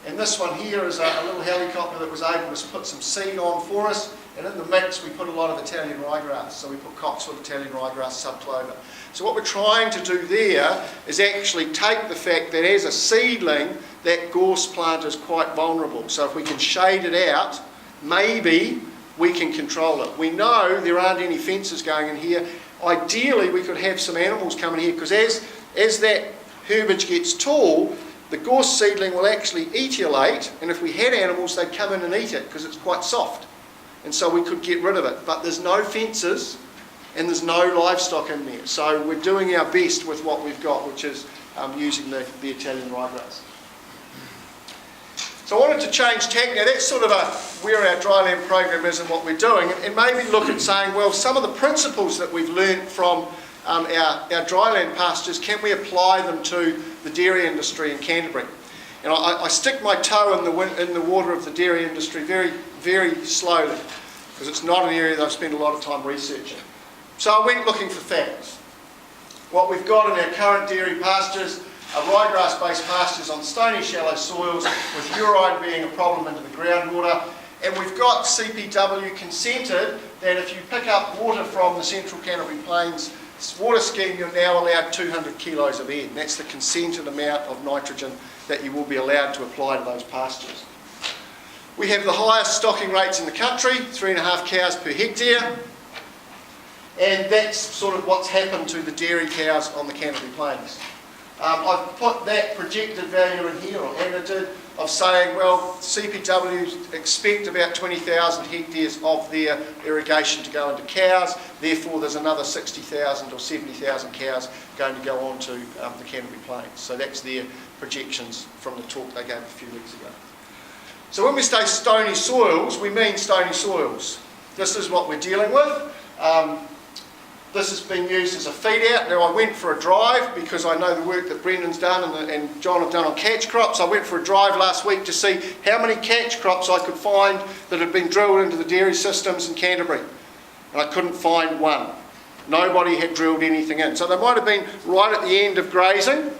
and this one here is a little helicopter that was able to put some seed on for us, and in the mix we put a lot of Italian ryegrass. So we put cocksfoot, Italian ryegrass, subclover. So what we're trying to do there is actually take the fact that as a seedling, that gorse plant is quite vulnerable. So if we can shade it out, maybe we can control it. We know there aren't any fences going in here. Ideally, we could have some animals coming here, because as that herbage gets tall, the gorse seedling will actually etiolate, and if we had animals, they'd come in and eat it because it's quite soft. And so we could get rid of it. But there's no fences and there's no livestock in there. So we're doing our best with what we've got, which is using the Italian ryegrass. So I wanted to change tack. Now that's sort of where our dryland program is and what we're doing, and maybe look at saying, well, some of the principles that we've learnt from our dryland pastures, can we apply them to the dairy industry in Canterbury? And I stick my toe in the water of the dairy industry very, very slowly, because it's not an area that I've spent a lot of time researching. So I went looking for facts. What we've got in our current dairy pastures are ryegrass-based pastures on stony, shallow soils, with urine being a problem into the groundwater. And we've got CPW consented that if you pick up water from the Central Canterbury Plains water scheme, you're now allowed 200 kilos of N. That's the consented amount of nitrogen that you will be allowed to apply to those pastures. We have the highest stocking rates in the country, 3.5 cows per hectare. And that's sort of what's happened to the dairy cows on the Canterbury Plains. I've put that projected value in here, or edited, of saying, well, CPWs expect about 20,000 hectares of their irrigation to go into cows, therefore there's another 60,000 or 70,000 cows going to go on to the Canterbury Plains. So that's their projections from the talk they gave a few weeks ago. So when we say stony soils, we mean stony soils. This is what we're dealing with. This has been used as a feed out. Now I went for a drive because I know the work that Brendan's done and John have done on catch crops. I went for a drive last week to see how many catch crops I could find that had been drilled into the dairy systems in Canterbury. And I couldn't find one. Nobody had drilled anything in. So they might have been right at the end of grazing,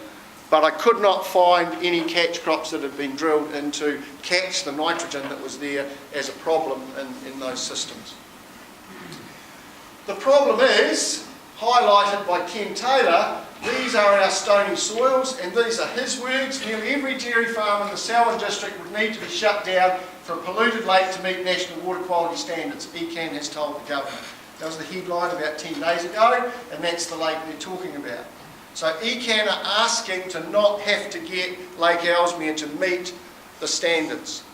but I could not find any catch crops that had been drilled in to catch the nitrogen that was there as a problem in those systems. The problem is, highlighted by Ken Taylor, these are our stony soils, and these are his words. Nearly every dairy farm in the Selwyn district would need to be shut down for a polluted lake to meet national water quality standards, ECAN has told the government. That was the headline about 10 days ago, and that's the lake they're talking about. So ECAN are asking to not have to get Lake Ellesmere to meet the standards.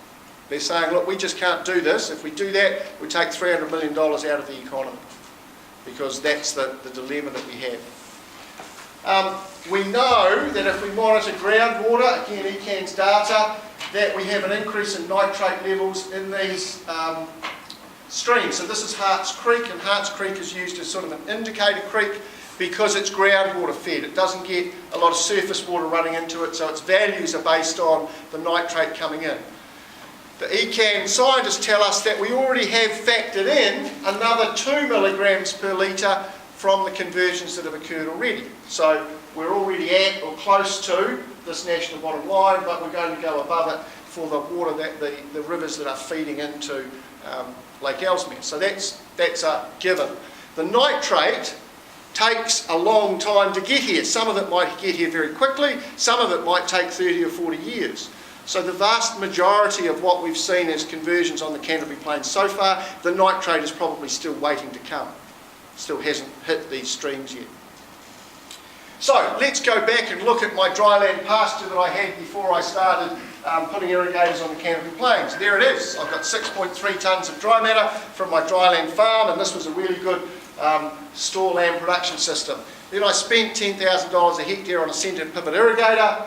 They're saying, look, we just can't do this. If we do that, we take $300 million out of the economy, because that's the dilemma that we have. We know that if we monitor groundwater, again ECAN's data, that we have an increase in nitrate levels in these streams. So this is Harts Creek, and Harts Creek is used as sort of an indicator creek because it's groundwater fed. It doesn't get a lot of surface water running into it, so its values are based on the nitrate coming in. The ECAN scientists tell us that we already have factored in another 2 milligrams per litre from the conversions that have occurred already. So we're already at or close to this national bottom line, but we're going to go above it for the water that the rivers that are feeding into Lake Ellesmere. So that's a given. The nitrate takes a long time to get here. Some of it might get here very quickly, some of it might take 30 or 40 years. So the vast majority of what we've seen as conversions on the Canterbury Plains so far, the nitrate is probably still waiting to come. Still hasn't hit these streams yet. So let's go back and look at my dryland pasture that I had before I started putting irrigators on the Canterbury Plains. There it is. I've got 6.3 tonnes of dry matter from my dryland farm, and this was a really good store land production system. Then I spent $10,000 a hectare on a centred pivot irrigator,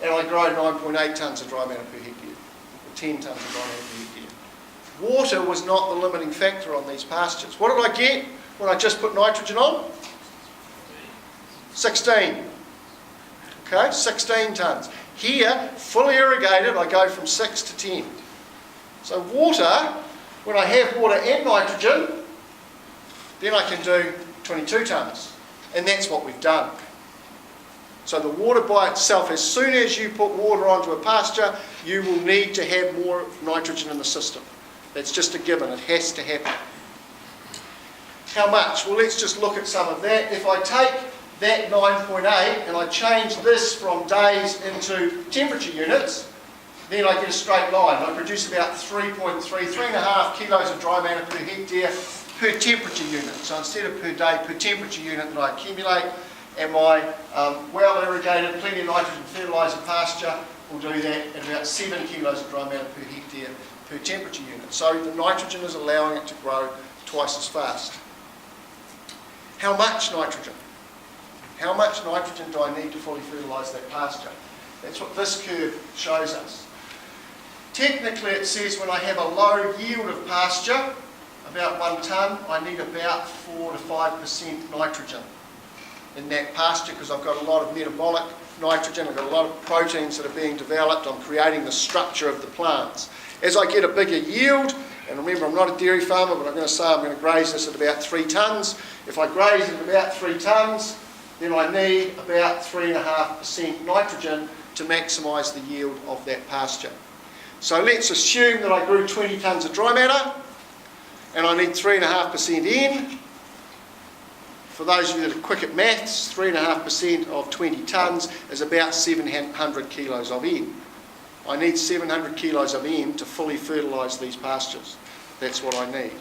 and I grow 9.8 tonnes of dry matter per hectare, or 10 tonnes of dry matter per hectare. Water was not the limiting factor on these pastures. What did I get when I just put nitrogen on? 16. Okay, 16 tonnes. Here, fully irrigated, I go from 6 to 10. So water, when I have water and nitrogen, then I can do 22 tonnes. And that's what we've done. So the water by itself, as soon as you put water onto a pasture, you will need to have more nitrogen in the system. That's just a given, it has to happen. How much? Well, let's just look at some of that. If I take that 9.8 and I change this from days into temperature units, then I get a straight line. I produce about 3.5 kilos of dry matter per hectare per temperature unit. So instead of per day, per temperature unit that I accumulate, and my well-irrigated, plenty of nitrogen fertiliser pasture will do that at about 7 kilos of dry matter per hectare per temperature unit. So the nitrogen is allowing it to grow twice as fast. How much nitrogen? How much nitrogen do I need to fully fertilise that pasture? That's what this curve shows us. Technically it says when I have a low yield of pasture, about 1 tonne, I need about 4 to 5% nitrogen. in that pasture because I've got a lot of metabolic nitrogen, I've got a lot of proteins that are being developed, I'm creating the structure of the plants. As I get a bigger yield, and remember I'm not a dairy farmer, but I'm going to say I'm going to graze this at about 3 tonnes. If I graze it at about 3 tonnes, then I need about 3.5% nitrogen to maximise the yield of that pasture. So let's assume that I grew 20 tonnes of dry matter, and I need 3.5% N. For those of you that are quick at maths, 3.5% of 20 tonnes is about 700 kilos of N. I need 700 kilos of N to fully fertilise these pastures. That's what I need.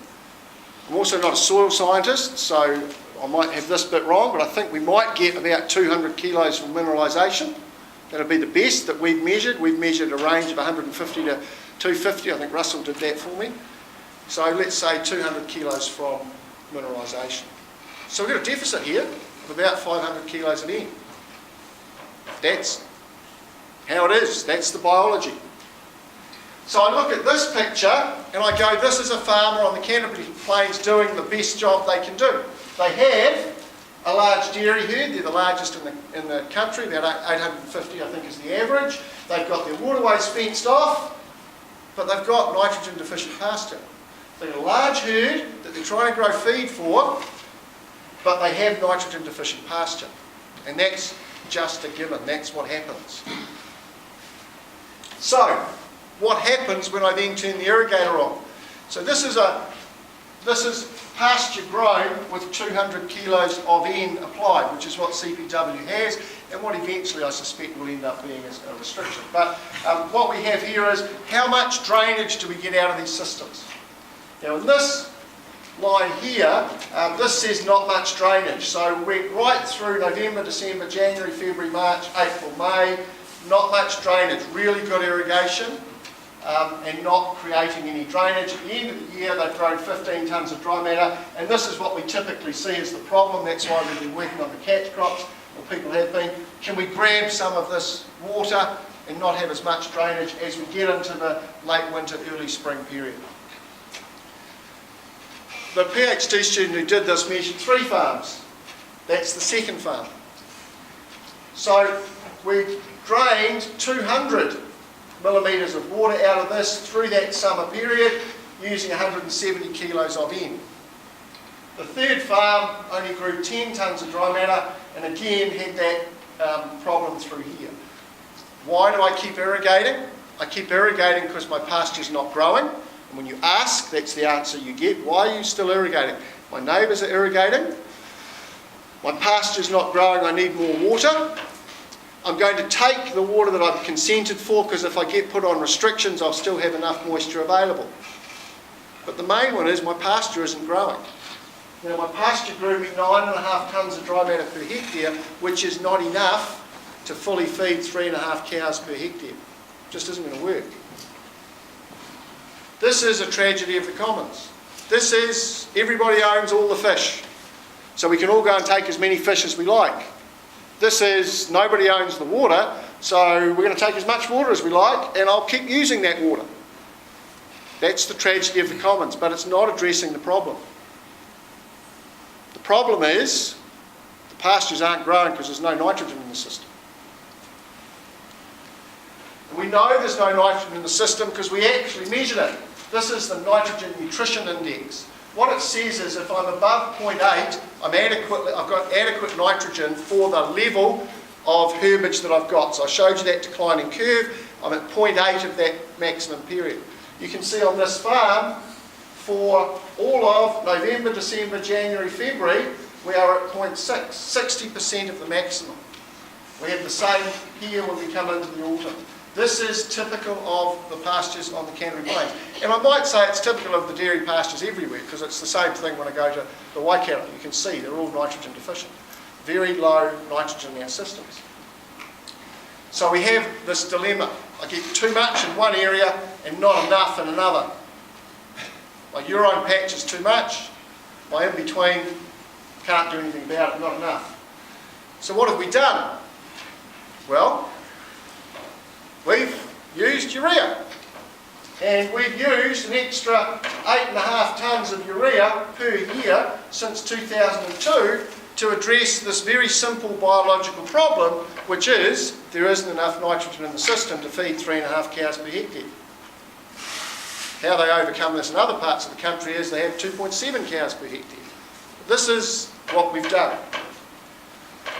I'm also not a soil scientist, so I might have this bit wrong, but I think we might get about 200 kilos from mineralisation. That'll be the best that we've measured. We've measured a range of 150 to 250. I think Russell did that for me. So let's say 200 kilos from mineralisation. So we've got a deficit here of about 500 kilos of N. That's how it is. That's the biology. So I look at this picture and I go, this is a farmer on the Canterbury Plains doing the best job they can do. They have a large dairy herd. They're the largest in the country, about 850 I think is the average. They've got their waterways fenced off, but they've got nitrogen deficient pasture. They've got a large herd that they're trying to grow feed for, but they have nitrogen deficient pasture. And that's just a given. That's what happens. So, what happens when I then turn the irrigator on? So this is pasture grown with 200 kilos of N applied, which is what CPW has, and what eventually I suspect will end up being a restriction. But what we have here is how much drainage do we get out of these systems? Now in this line here, this says not much drainage. So we're right through November, December, January, February, March, April, May, not much drainage, really good irrigation. And not creating any drainage. At the end of the year they've grown 15 tonnes of dry matter, and this is what we typically see as the problem. That's why we've been working on the catch crops, or people have been. Can we grab some of this water and not have as much drainage as we get into the late winter, early spring period? The PhD student who did this measured 3 farms. That's the second farm. So we drained 200 millimetres of water out of this through that summer period using 170 kilos of N. The third farm only grew 10 tonnes of dry matter and again had that problem through here. Why do I keep irrigating? I keep irrigating because my pasture's not growing, and when you ask, that's the answer you get. Why are you still irrigating? My neighbours are irrigating, my pasture's not growing, I need more water. I'm going to take the water that I've consented for because if I get put on restrictions I'll still have enough moisture available. But the main one is my pasture isn't growing. Now my pasture grew me 9.5 tonnes of dry matter per hectare, which is not enough to fully feed 3.5 cows per hectare. Just isn't going to work. This is a tragedy of the commons. This is everybody owns all the fish. So we can all go and take as many fish as we like. This is nobody owns the water, so we're going to take as much water as we like and I'll keep using that water. That's the tragedy of the commons, but it's not addressing the problem. The problem is the pastures aren't growing because there's no nitrogen in the system. And we know there's no nitrogen in the system because we actually measured it. This is the nitrogen nutrition index. What it says is if I'm above 0.8, I've got adequate nitrogen for the level of herbage that I've got. So I showed you that declining curve. I'm at 0.8 of that maximum period. You can see on this farm, for all of November, December, January, February, we are at 0.6, 60% of the maximum. We have the same here when we come into the autumn. This is typical of the pastures on the Canterbury Plains. And I might say it's typical of the dairy pastures everywhere because it's the same thing when I go to the Waikato. You can see they're all nitrogen deficient. Very low nitrogen in our systems. So we have this dilemma. I get too much in one area and not enough in another. My urine patch is too much. My in-between can't do anything about it, not enough. So what have we done? Well, we've used urea, and we've used an extra 8.5 tonnes of urea per year since 2002 to address this very simple biological problem, which is there isn't enough nitrogen in the system to feed 3.5 cows per hectare. How they overcome this in other parts of the country is they have 2.7 cows per hectare. This is what we've done.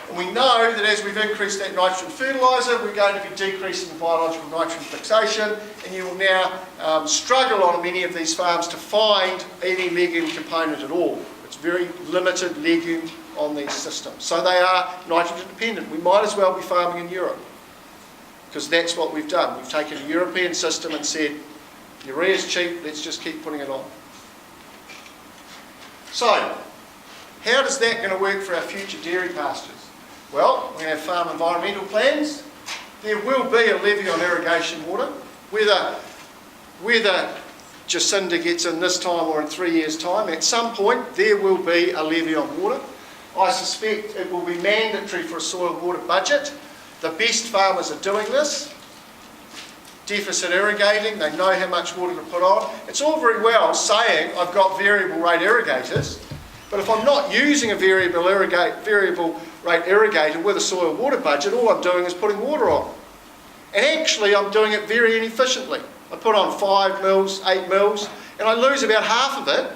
And we know that as we've increased that nitrogen fertiliser, we're going to be decreasing the biological nitrogen fixation, and you will now struggle on many of these farms to find any legume component at all. It's very limited legume on these systems. So they are nitrogen dependent. We might as well be farming in Europe, because that's what we've done. We've taken a European system and said, urea's cheap, let's just keep putting it on. So, how is that going to work for our future dairy pastures? Well, we're going to have farm environmental plans. There will be a levy on irrigation water. Whether Jacinda gets in this time or in 3 years' time, at some point there will be a levy on water. I suspect it will be mandatory for a soil water budget. The best farmers are doing this. Deficit irrigating, they know how much water to put on. It's all very well saying I've got variable rate irrigators, but if I'm not using a variable rate irrigator with a soil water budget, all I'm doing is putting water on. And actually I'm doing it very inefficiently. I put on 5 mils, 8 mils, and I lose about half of it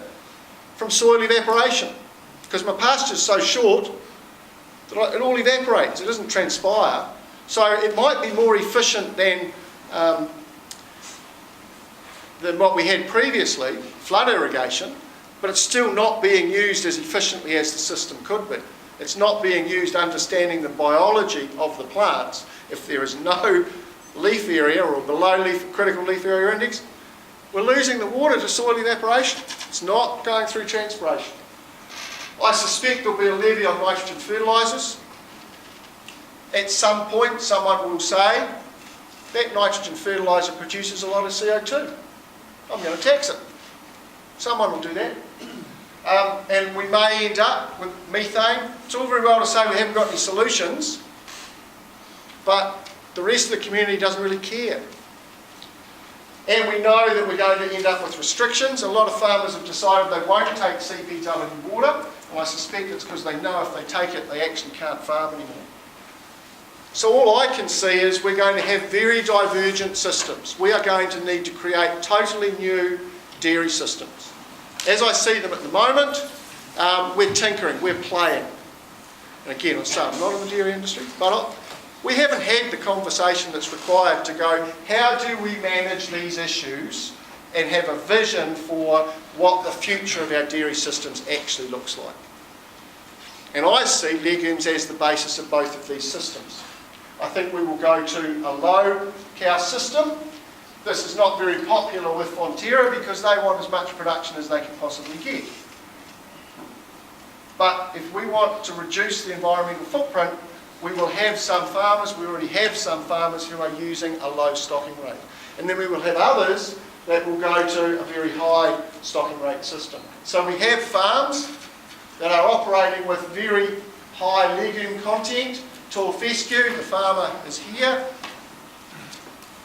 from soil evaporation, because my pasture's so short that it all evaporates, it doesn't transpire. So it might be more efficient than what we had previously, flood irrigation, but it's still not being used as efficiently as the system could be. It's not being used understanding the biology of the plants. If there is no leaf area or below critical leaf area index, we're losing the water to soil evaporation. It's not going through transpiration. I suspect there'll be a levy on nitrogen fertilisers. At some point someone will say, that nitrogen fertiliser produces a lot of CO2. I'm going to tax it. Someone will do that. And we may end up with methane. It's all very well to say we haven't got any solutions, but the rest of the community doesn't really care. And we know that we're going to end up with restrictions. A lot of farmers have decided they won't take CPW water, and I suspect it's because they know if they take it, they actually can't farm anymore. So all I can see is we're going to have very divergent systems. We are going to need to create totally new dairy systems. As I see them at the moment, we're tinkering, we're playing. And again, I'm not in the dairy industry, but we haven't had the conversation that's required to go, how do we manage these issues and have a vision for what the future of our dairy systems actually looks like. And I see legumes as the basis of both of these systems. I think we will go to a low cow system. This is not very popular with Fonterra because they want as much production as they can possibly get. But if we want to reduce the environmental footprint, we will have some farmers, we already have some farmers who are using a low stocking rate. And then we will have others that will go to a very high stocking rate system. So we have farms that are operating with very high legume content. Tall fescue, the farmer is here.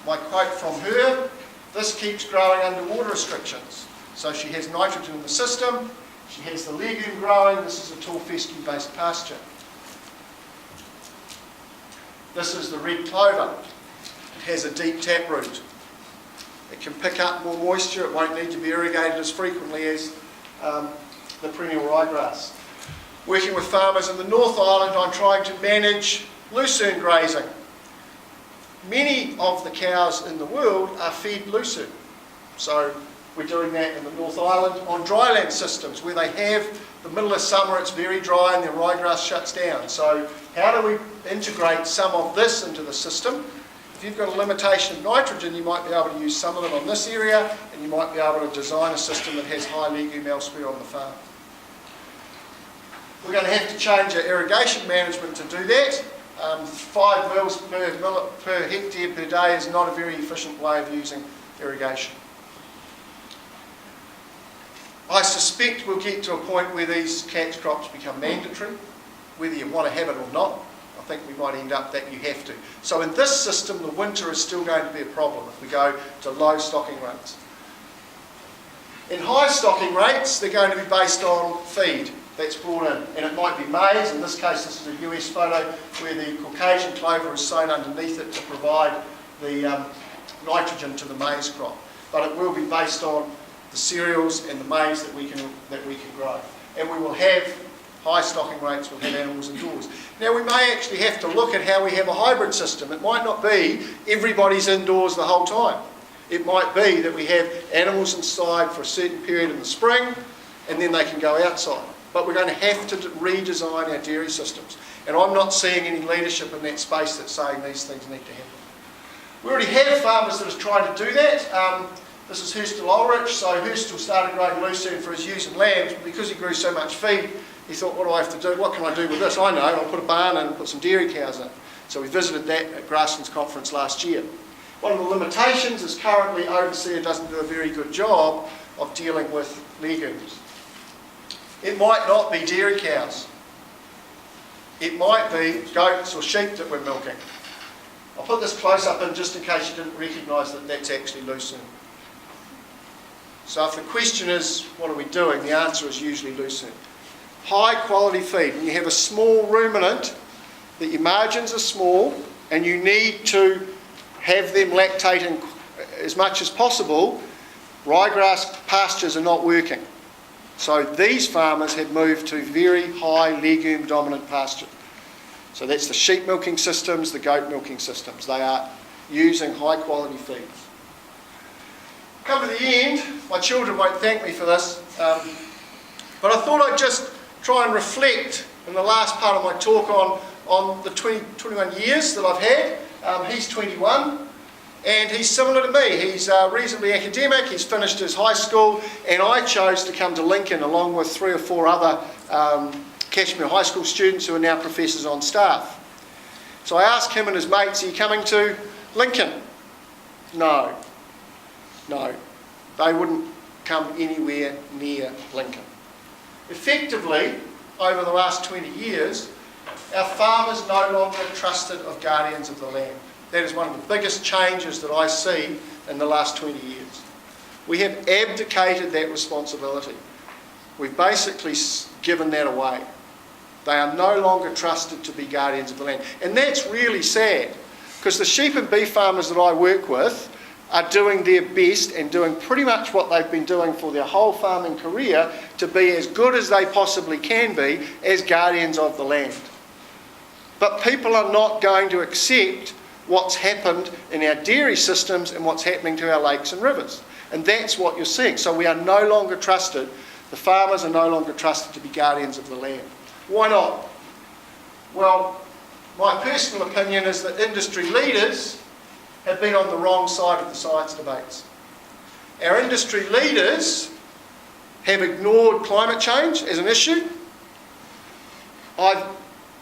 My quote from her, this keeps growing under water restrictions. So she has nitrogen in the system, she has the legume growing, this is a tall fescue based pasture. This is the red clover. It has a deep taproot. It can pick up more moisture, it won't need to be irrigated as frequently as the perennial ryegrass. Working with farmers in the North Island, I'm trying to manage lucerne grazing. Many of the cows in the world are fed lucerne. So we're doing that in the North Island on dryland systems where they have the middle of summer, it's very dry and their ryegrass shuts down. So how do we integrate some of this into the system? If you've got a limitation of nitrogen, you might be able to use some of it on this area, and you might be able to design a system that has high legume elsewhere on the farm. We're going to have to change our irrigation management to do that. 5 mils per hectare per day is not a very efficient way of using irrigation. I suspect we'll get to a point where these catch crops become mandatory, whether you want to have it or not. I think we might end up that you have to. So in this system, the winter is still going to be a problem if we go to low stocking rates. In high stocking rates, they're going to be based on feed. that's brought in. And it might be maize. In this case, this is a US photo where the Caucasian clover is sown underneath it to provide the nitrogen to the maize crop. But it will be based on the cereals and the maize that we can grow. And we will have high stocking rates, we'll have animals indoors. Now we may actually have to look at how we have a hybrid system. It might not be everybody's indoors the whole time. It might be that we have animals inside for a certain period in the spring and then they can go outside. But we're going to have to redesign our dairy systems. And I'm not seeing any leadership in that space that's saying these things need to happen. We already have farmers that have tried to do that. This is Hurstel Ulrich. So Hurstel started growing lucerne for his ewes and lambs, but because he grew so much feed, he thought, what do I have to do? What can I do with this? I know, I'll put a barn in and put some dairy cows in. So we visited that at Grasslands Conference last year. One of the limitations is currently overseer doesn't do a very good job of dealing with legumes. It might not be dairy cows. It might be goats or sheep that we're milking. I'll put this close up in just in case you didn't recognise that that's actually lucerne. So if the question is, what are we doing? The answer is usually lucerne. High quality feed. When you have a small ruminant, that your margins are small and you need to have them lactating as much as possible, ryegrass pastures are not working. So these farmers have moved to very high legume dominant pasture. So that's the sheep milking systems, the goat milking systems. They are using high quality feeds. Come to the end, my children won't thank me for this, but I thought I'd just try and reflect in the last part of my talk on the 21 years that I've had. He's 21. And he's similar to me. He's reasonably academic, he's finished his high school, and I chose to come to Lincoln along with 3 or 4 other Cashmere High School students who are now professors on staff. So I asked him and his mates, are you coming to Lincoln? No. No. They wouldn't come anywhere near Lincoln. Effectively, over the last 20 years, our farmers no longer trusted of guardians of the land. That is one of the biggest changes that I see in the last 20 years. We have abdicated that responsibility. We've basically given that away. They are no longer trusted to be guardians of the land. And that's really sad, because the sheep and beef farmers that I work with are doing their best and doing pretty much what they've been doing for their whole farming career to be as good as they possibly can be as guardians of the land. But people are not going to accept what's happened in our dairy systems and what's happening to our lakes and rivers. And that's what you're seeing. So we are no longer trusted, the farmers are no longer trusted to be guardians of the land. Why not? Well, my personal opinion is that industry leaders have been on the wrong side of the science debates. Our industry leaders have ignored climate change as an issue. I've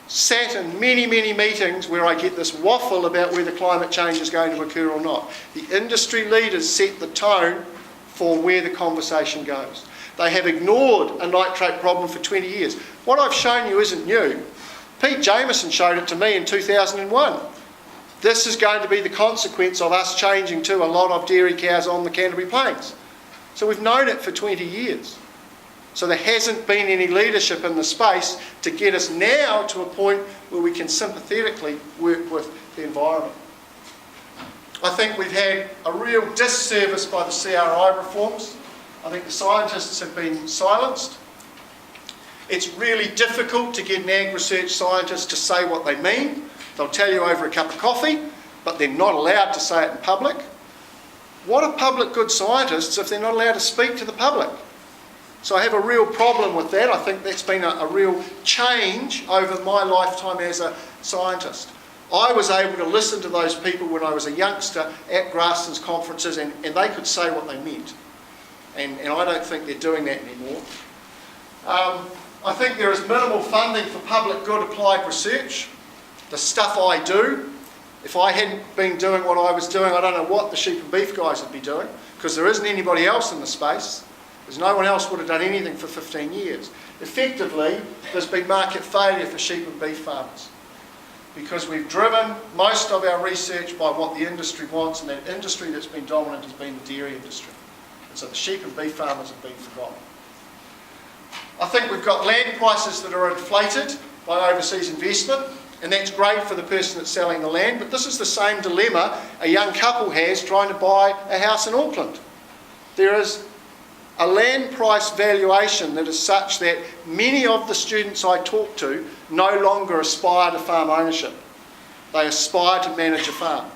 sat in many, many meetings where I get this waffle about whether climate change is going to occur or not. The industry leaders set the tone for where the conversation goes. They have ignored a nitrate problem for 20 years. What I've shown you isn't new. Pete Jameson showed it to me in 2001. This is going to be the consequence of us changing to a lot of dairy cows on the Canterbury Plains. So we've known it for 20 years. So there hasn't been any leadership in the space to get us now to a point where we can sympathetically work with the environment. I think we've had a real disservice by the CRI reforms. I think the scientists have been silenced. It's really difficult to get an ag research scientist to say what they mean. They'll tell you over a cup of coffee, but they're not allowed to say it in public. What are public good scientists if they're not allowed to speak to the public? So I have a real problem with that. I think that's been a real change over my lifetime as a scientist. I was able to listen to those people when I was a youngster at Grasslands conferences and they could say what they meant. And I don't think they're doing that anymore. I think there is minimal funding for public good applied research. The stuff I do, if I hadn't been doing what I was doing, I don't know what the sheep and beef guys would be doing, because there isn't anybody else in the space. Because no one else would have done anything for 15 years. Effectively, there's been market failure for sheep and beef farmers, because we've driven most of our research by what the industry wants, and that industry that's been dominant has been the dairy industry. And so the sheep and beef farmers have been forgotten. I think we've got land prices that are inflated by overseas investment, and that's great for the person that's selling the land, but this is the same dilemma a young couple has trying to buy a house in Auckland. There is a land price valuation that is such that many of the students I talk to no longer aspire to farm ownership. They aspire to manage a farm.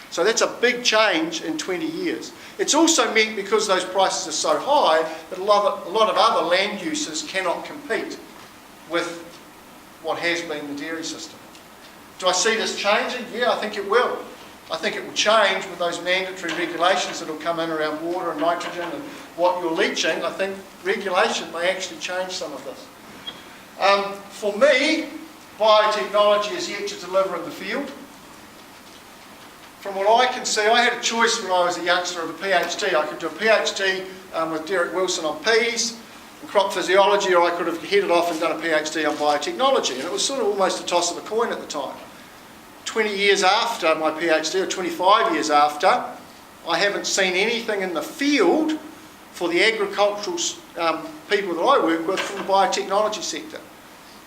So that's a big change in 20 years. It's also meant, because those prices are so high, that a lot of other land uses cannot compete with what has been the dairy system. Do I see this changing? Yeah, I think it will. I think it will change with those mandatory regulations that will come in around water and nitrogen and what you're leaching. I think regulation may actually change some of this. For me, biotechnology is yet to deliver in the field. From what I can see, I had a choice when I was a youngster of a PhD. I could do a PhD with Derrick Wilson on peas and crop physiology, or I could have headed off and done a PhD on biotechnology. And it was sort of almost a toss of a coin at the time. 20 years after my PhD, or 25 years after, I haven't seen anything in the field for the agricultural people that I work with from the biotechnology sector.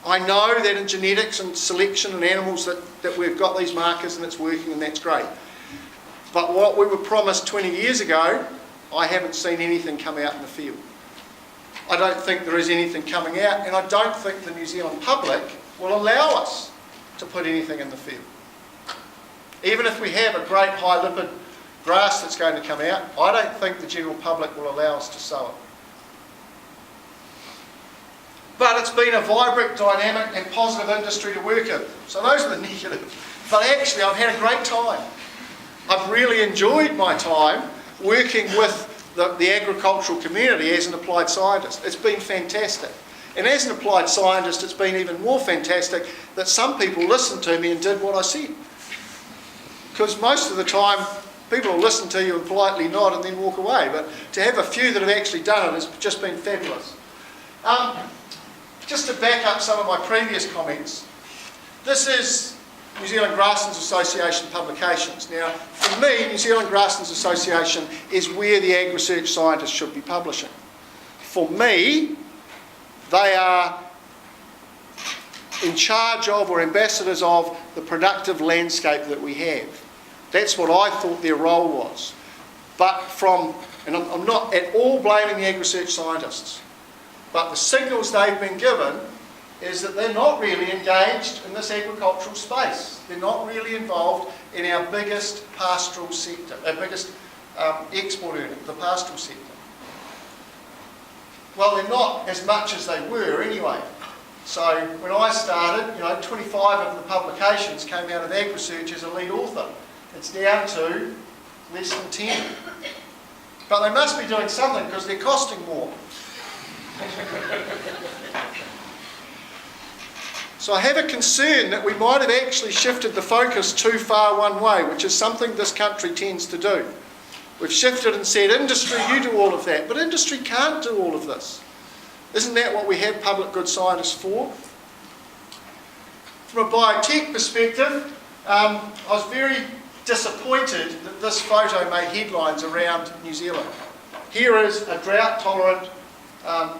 I know that in genetics and selection and animals that we've got these markers and it's working, and that's great. But what we were promised 20 years ago, I haven't seen anything come out in the field. I don't think there is anything coming out, and I don't think the New Zealand public will allow us to put anything in the field. Even if we have a great high lipid grass that's going to come out, I don't think the general public will allow us to sow it. But it's been a vibrant, dynamic and positive industry to work in. So those are the negatives. But actually I've had a great time. I've really enjoyed my time working with the agricultural community as an applied scientist. It's been fantastic. And as an applied scientist, it's been even more fantastic that some people listened to me and did what I said. Because most of the time, people will listen to you and politely nod and then walk away. But to have a few that have actually done it has just been fabulous. Just to back up some of my previous comments, this is New Zealand Grasslands Association publications. Now, for me, New Zealand Grasslands Association is where the ag research scientists should be publishing. For me, they are in charge of or ambassadors of the productive landscape that we have. That's what I thought their role was. But and I'm not at all blaming the ag research scientists, but the signals they've been given is that they're not really engaged in this agricultural space. They're not really involved in our biggest pastoral sector, our biggest export earner, the pastoral sector. Well, they're not as much as they were anyway. So when I started, 25 of the publications came out of ag research as a lead author. It's down to less than 10. But they must be doing something because they're costing more. So I have a concern that we might have actually shifted the focus too far one way, which is something this country tends to do. We've shifted and said, industry, you do all of that. But industry can't do all of this. Isn't that what we have public good scientists for? From a biotech perspective, I was very disappointed that this photo made headlines around New Zealand. Here is a drought-tolerant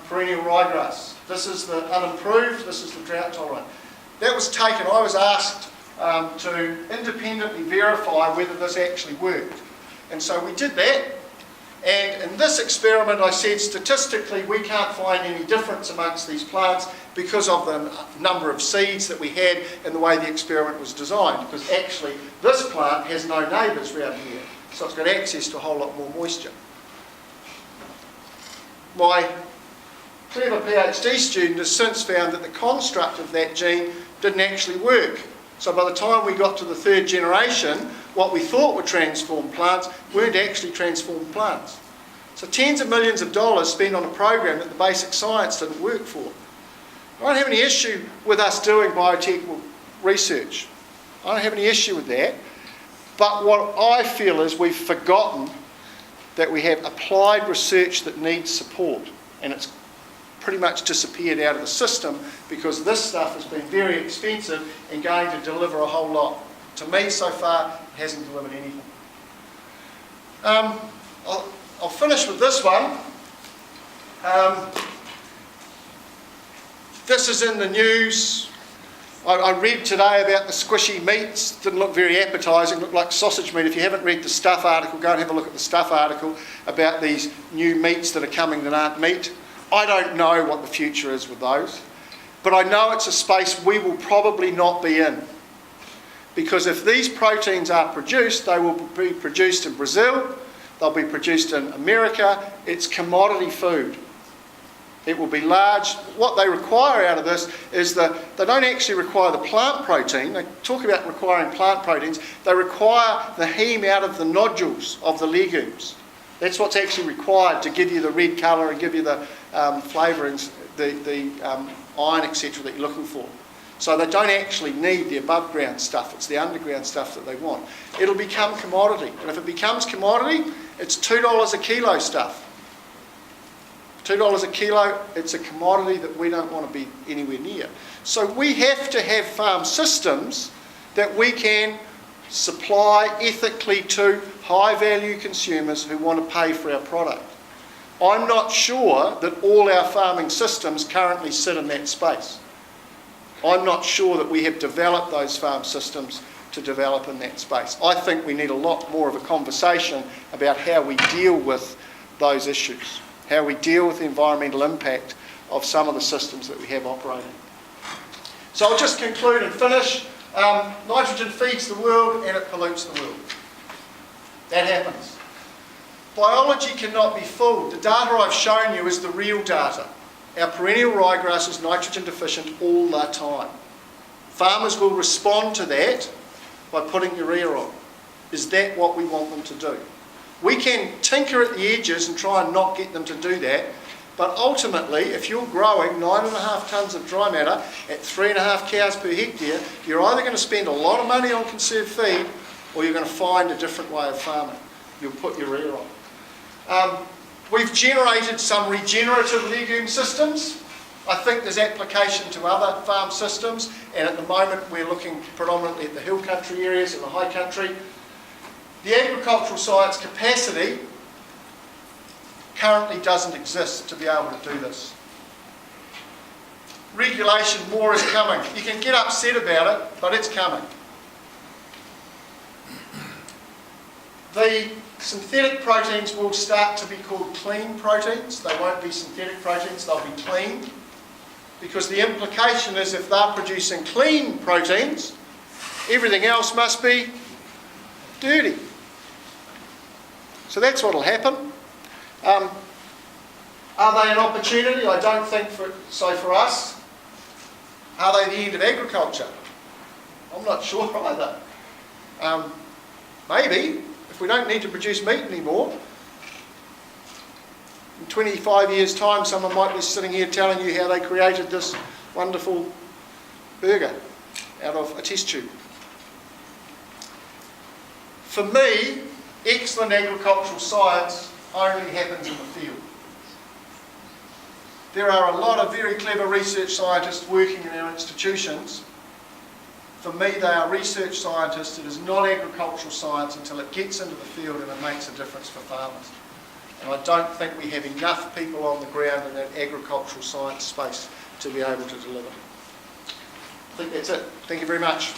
perennial ryegrass. This is the unimproved, this is the drought-tolerant. That was taken, I was asked to independently verify whether this actually worked. And so we did that. And in this experiment I said statistically we can't find any difference amongst these plants because of the number of seeds that we had and the way the experiment was designed, because actually this plant has no neighbours around here, so it's got access to a whole lot more moisture. My clever PhD student has since found that the construct of that gene didn't actually work. So by the time we got to the third generation, what we thought were transformed plants weren't actually transformed plants. So tens of millions of dollars spent on a program that the basic science didn't work for. I don't have any issue with us doing biotechnical research. I don't have any issue with that. But what I feel is we've forgotten that we have applied research that needs support, and it's pretty much disappeared out of the system because this stuff has been very expensive and going to deliver a whole lot. To me, so far, it hasn't delivered anything. I'll finish with this one. This is in the news. I read today about the squishy meats. Didn't look very appetising, looked like sausage meat. If you haven't read the Stuff article, go and have a look at the Stuff article about these new meats that are coming that aren't meat. I don't know what the future is with those, but I know it's a space we will probably not be in. Because if these proteins are produced, they will be produced in Brazil, they'll be produced in America. It's commodity food. It will be large. What they require out of this is that they don't actually require the plant protein. They talk about requiring plant proteins. They require the heme out of the nodules of the legumes. That's what's actually required to give you the red colour and give you the flavourings, the iron, etc. that you're looking for. So they don't actually need the above ground stuff. It's the underground stuff that they want. It'll become commodity. And if it becomes commodity, it's $2 a kilo stuff. $2 a kilo, it's a commodity that we don't want to be anywhere near. So we have to have farm systems that we can supply ethically to high value consumers who want to pay for our product. I'm not sure that all our farming systems currently sit in that space. I'm not sure that we have developed those farm systems to develop in that space. I think we need a lot more of a conversation about how we deal with those issues, how we deal with the environmental impact of some of the systems that we have operating. So I'll just conclude and finish. Nitrogen feeds the world and it pollutes the world. That happens. Biology cannot be fooled. The data I've shown you is the real data. Our perennial ryegrass is nitrogen deficient all the time. Farmers will respond to that by putting urea on. Is that what we want them to do? We can tinker at the edges and try and not get them to do that, but ultimately, if you're growing 9.5 tonnes of dry matter at 3.5 cows per hectare, you're either going to spend a lot of money on conserved feed or you're going to find a different way of farming. You'll put urea on. We've generated some regenerative legume systems. I think there's application to other farm systems, and at the moment we're looking predominantly at the hill country areas and the high country. The agricultural science capacity currently doesn't exist to be able to do this. Regulation, more is coming. You can get upset about it, but it's coming. The synthetic proteins will start to be called clean proteins. They won't be synthetic proteins, they'll be clean. Because the implication is if they're producing clean proteins, everything else must be dirty. So that's what will happen. Are they an opportunity? I don't think so for us. Are they the end of agriculture? I'm not sure either. Maybe, if we don't need to produce meat anymore, in 25 years' time someone might be sitting here telling you how they created this wonderful burger out of a test tube. For me, excellent agricultural science only happens in the field. There are a lot of very clever research scientists working in our institutions. For me, they are research scientists. It is not agricultural science until it gets into the field and it makes a difference for farmers. And I don't think we have enough people on the ground in that agricultural science space to be able to deliver. I think that's it. Thank you very much.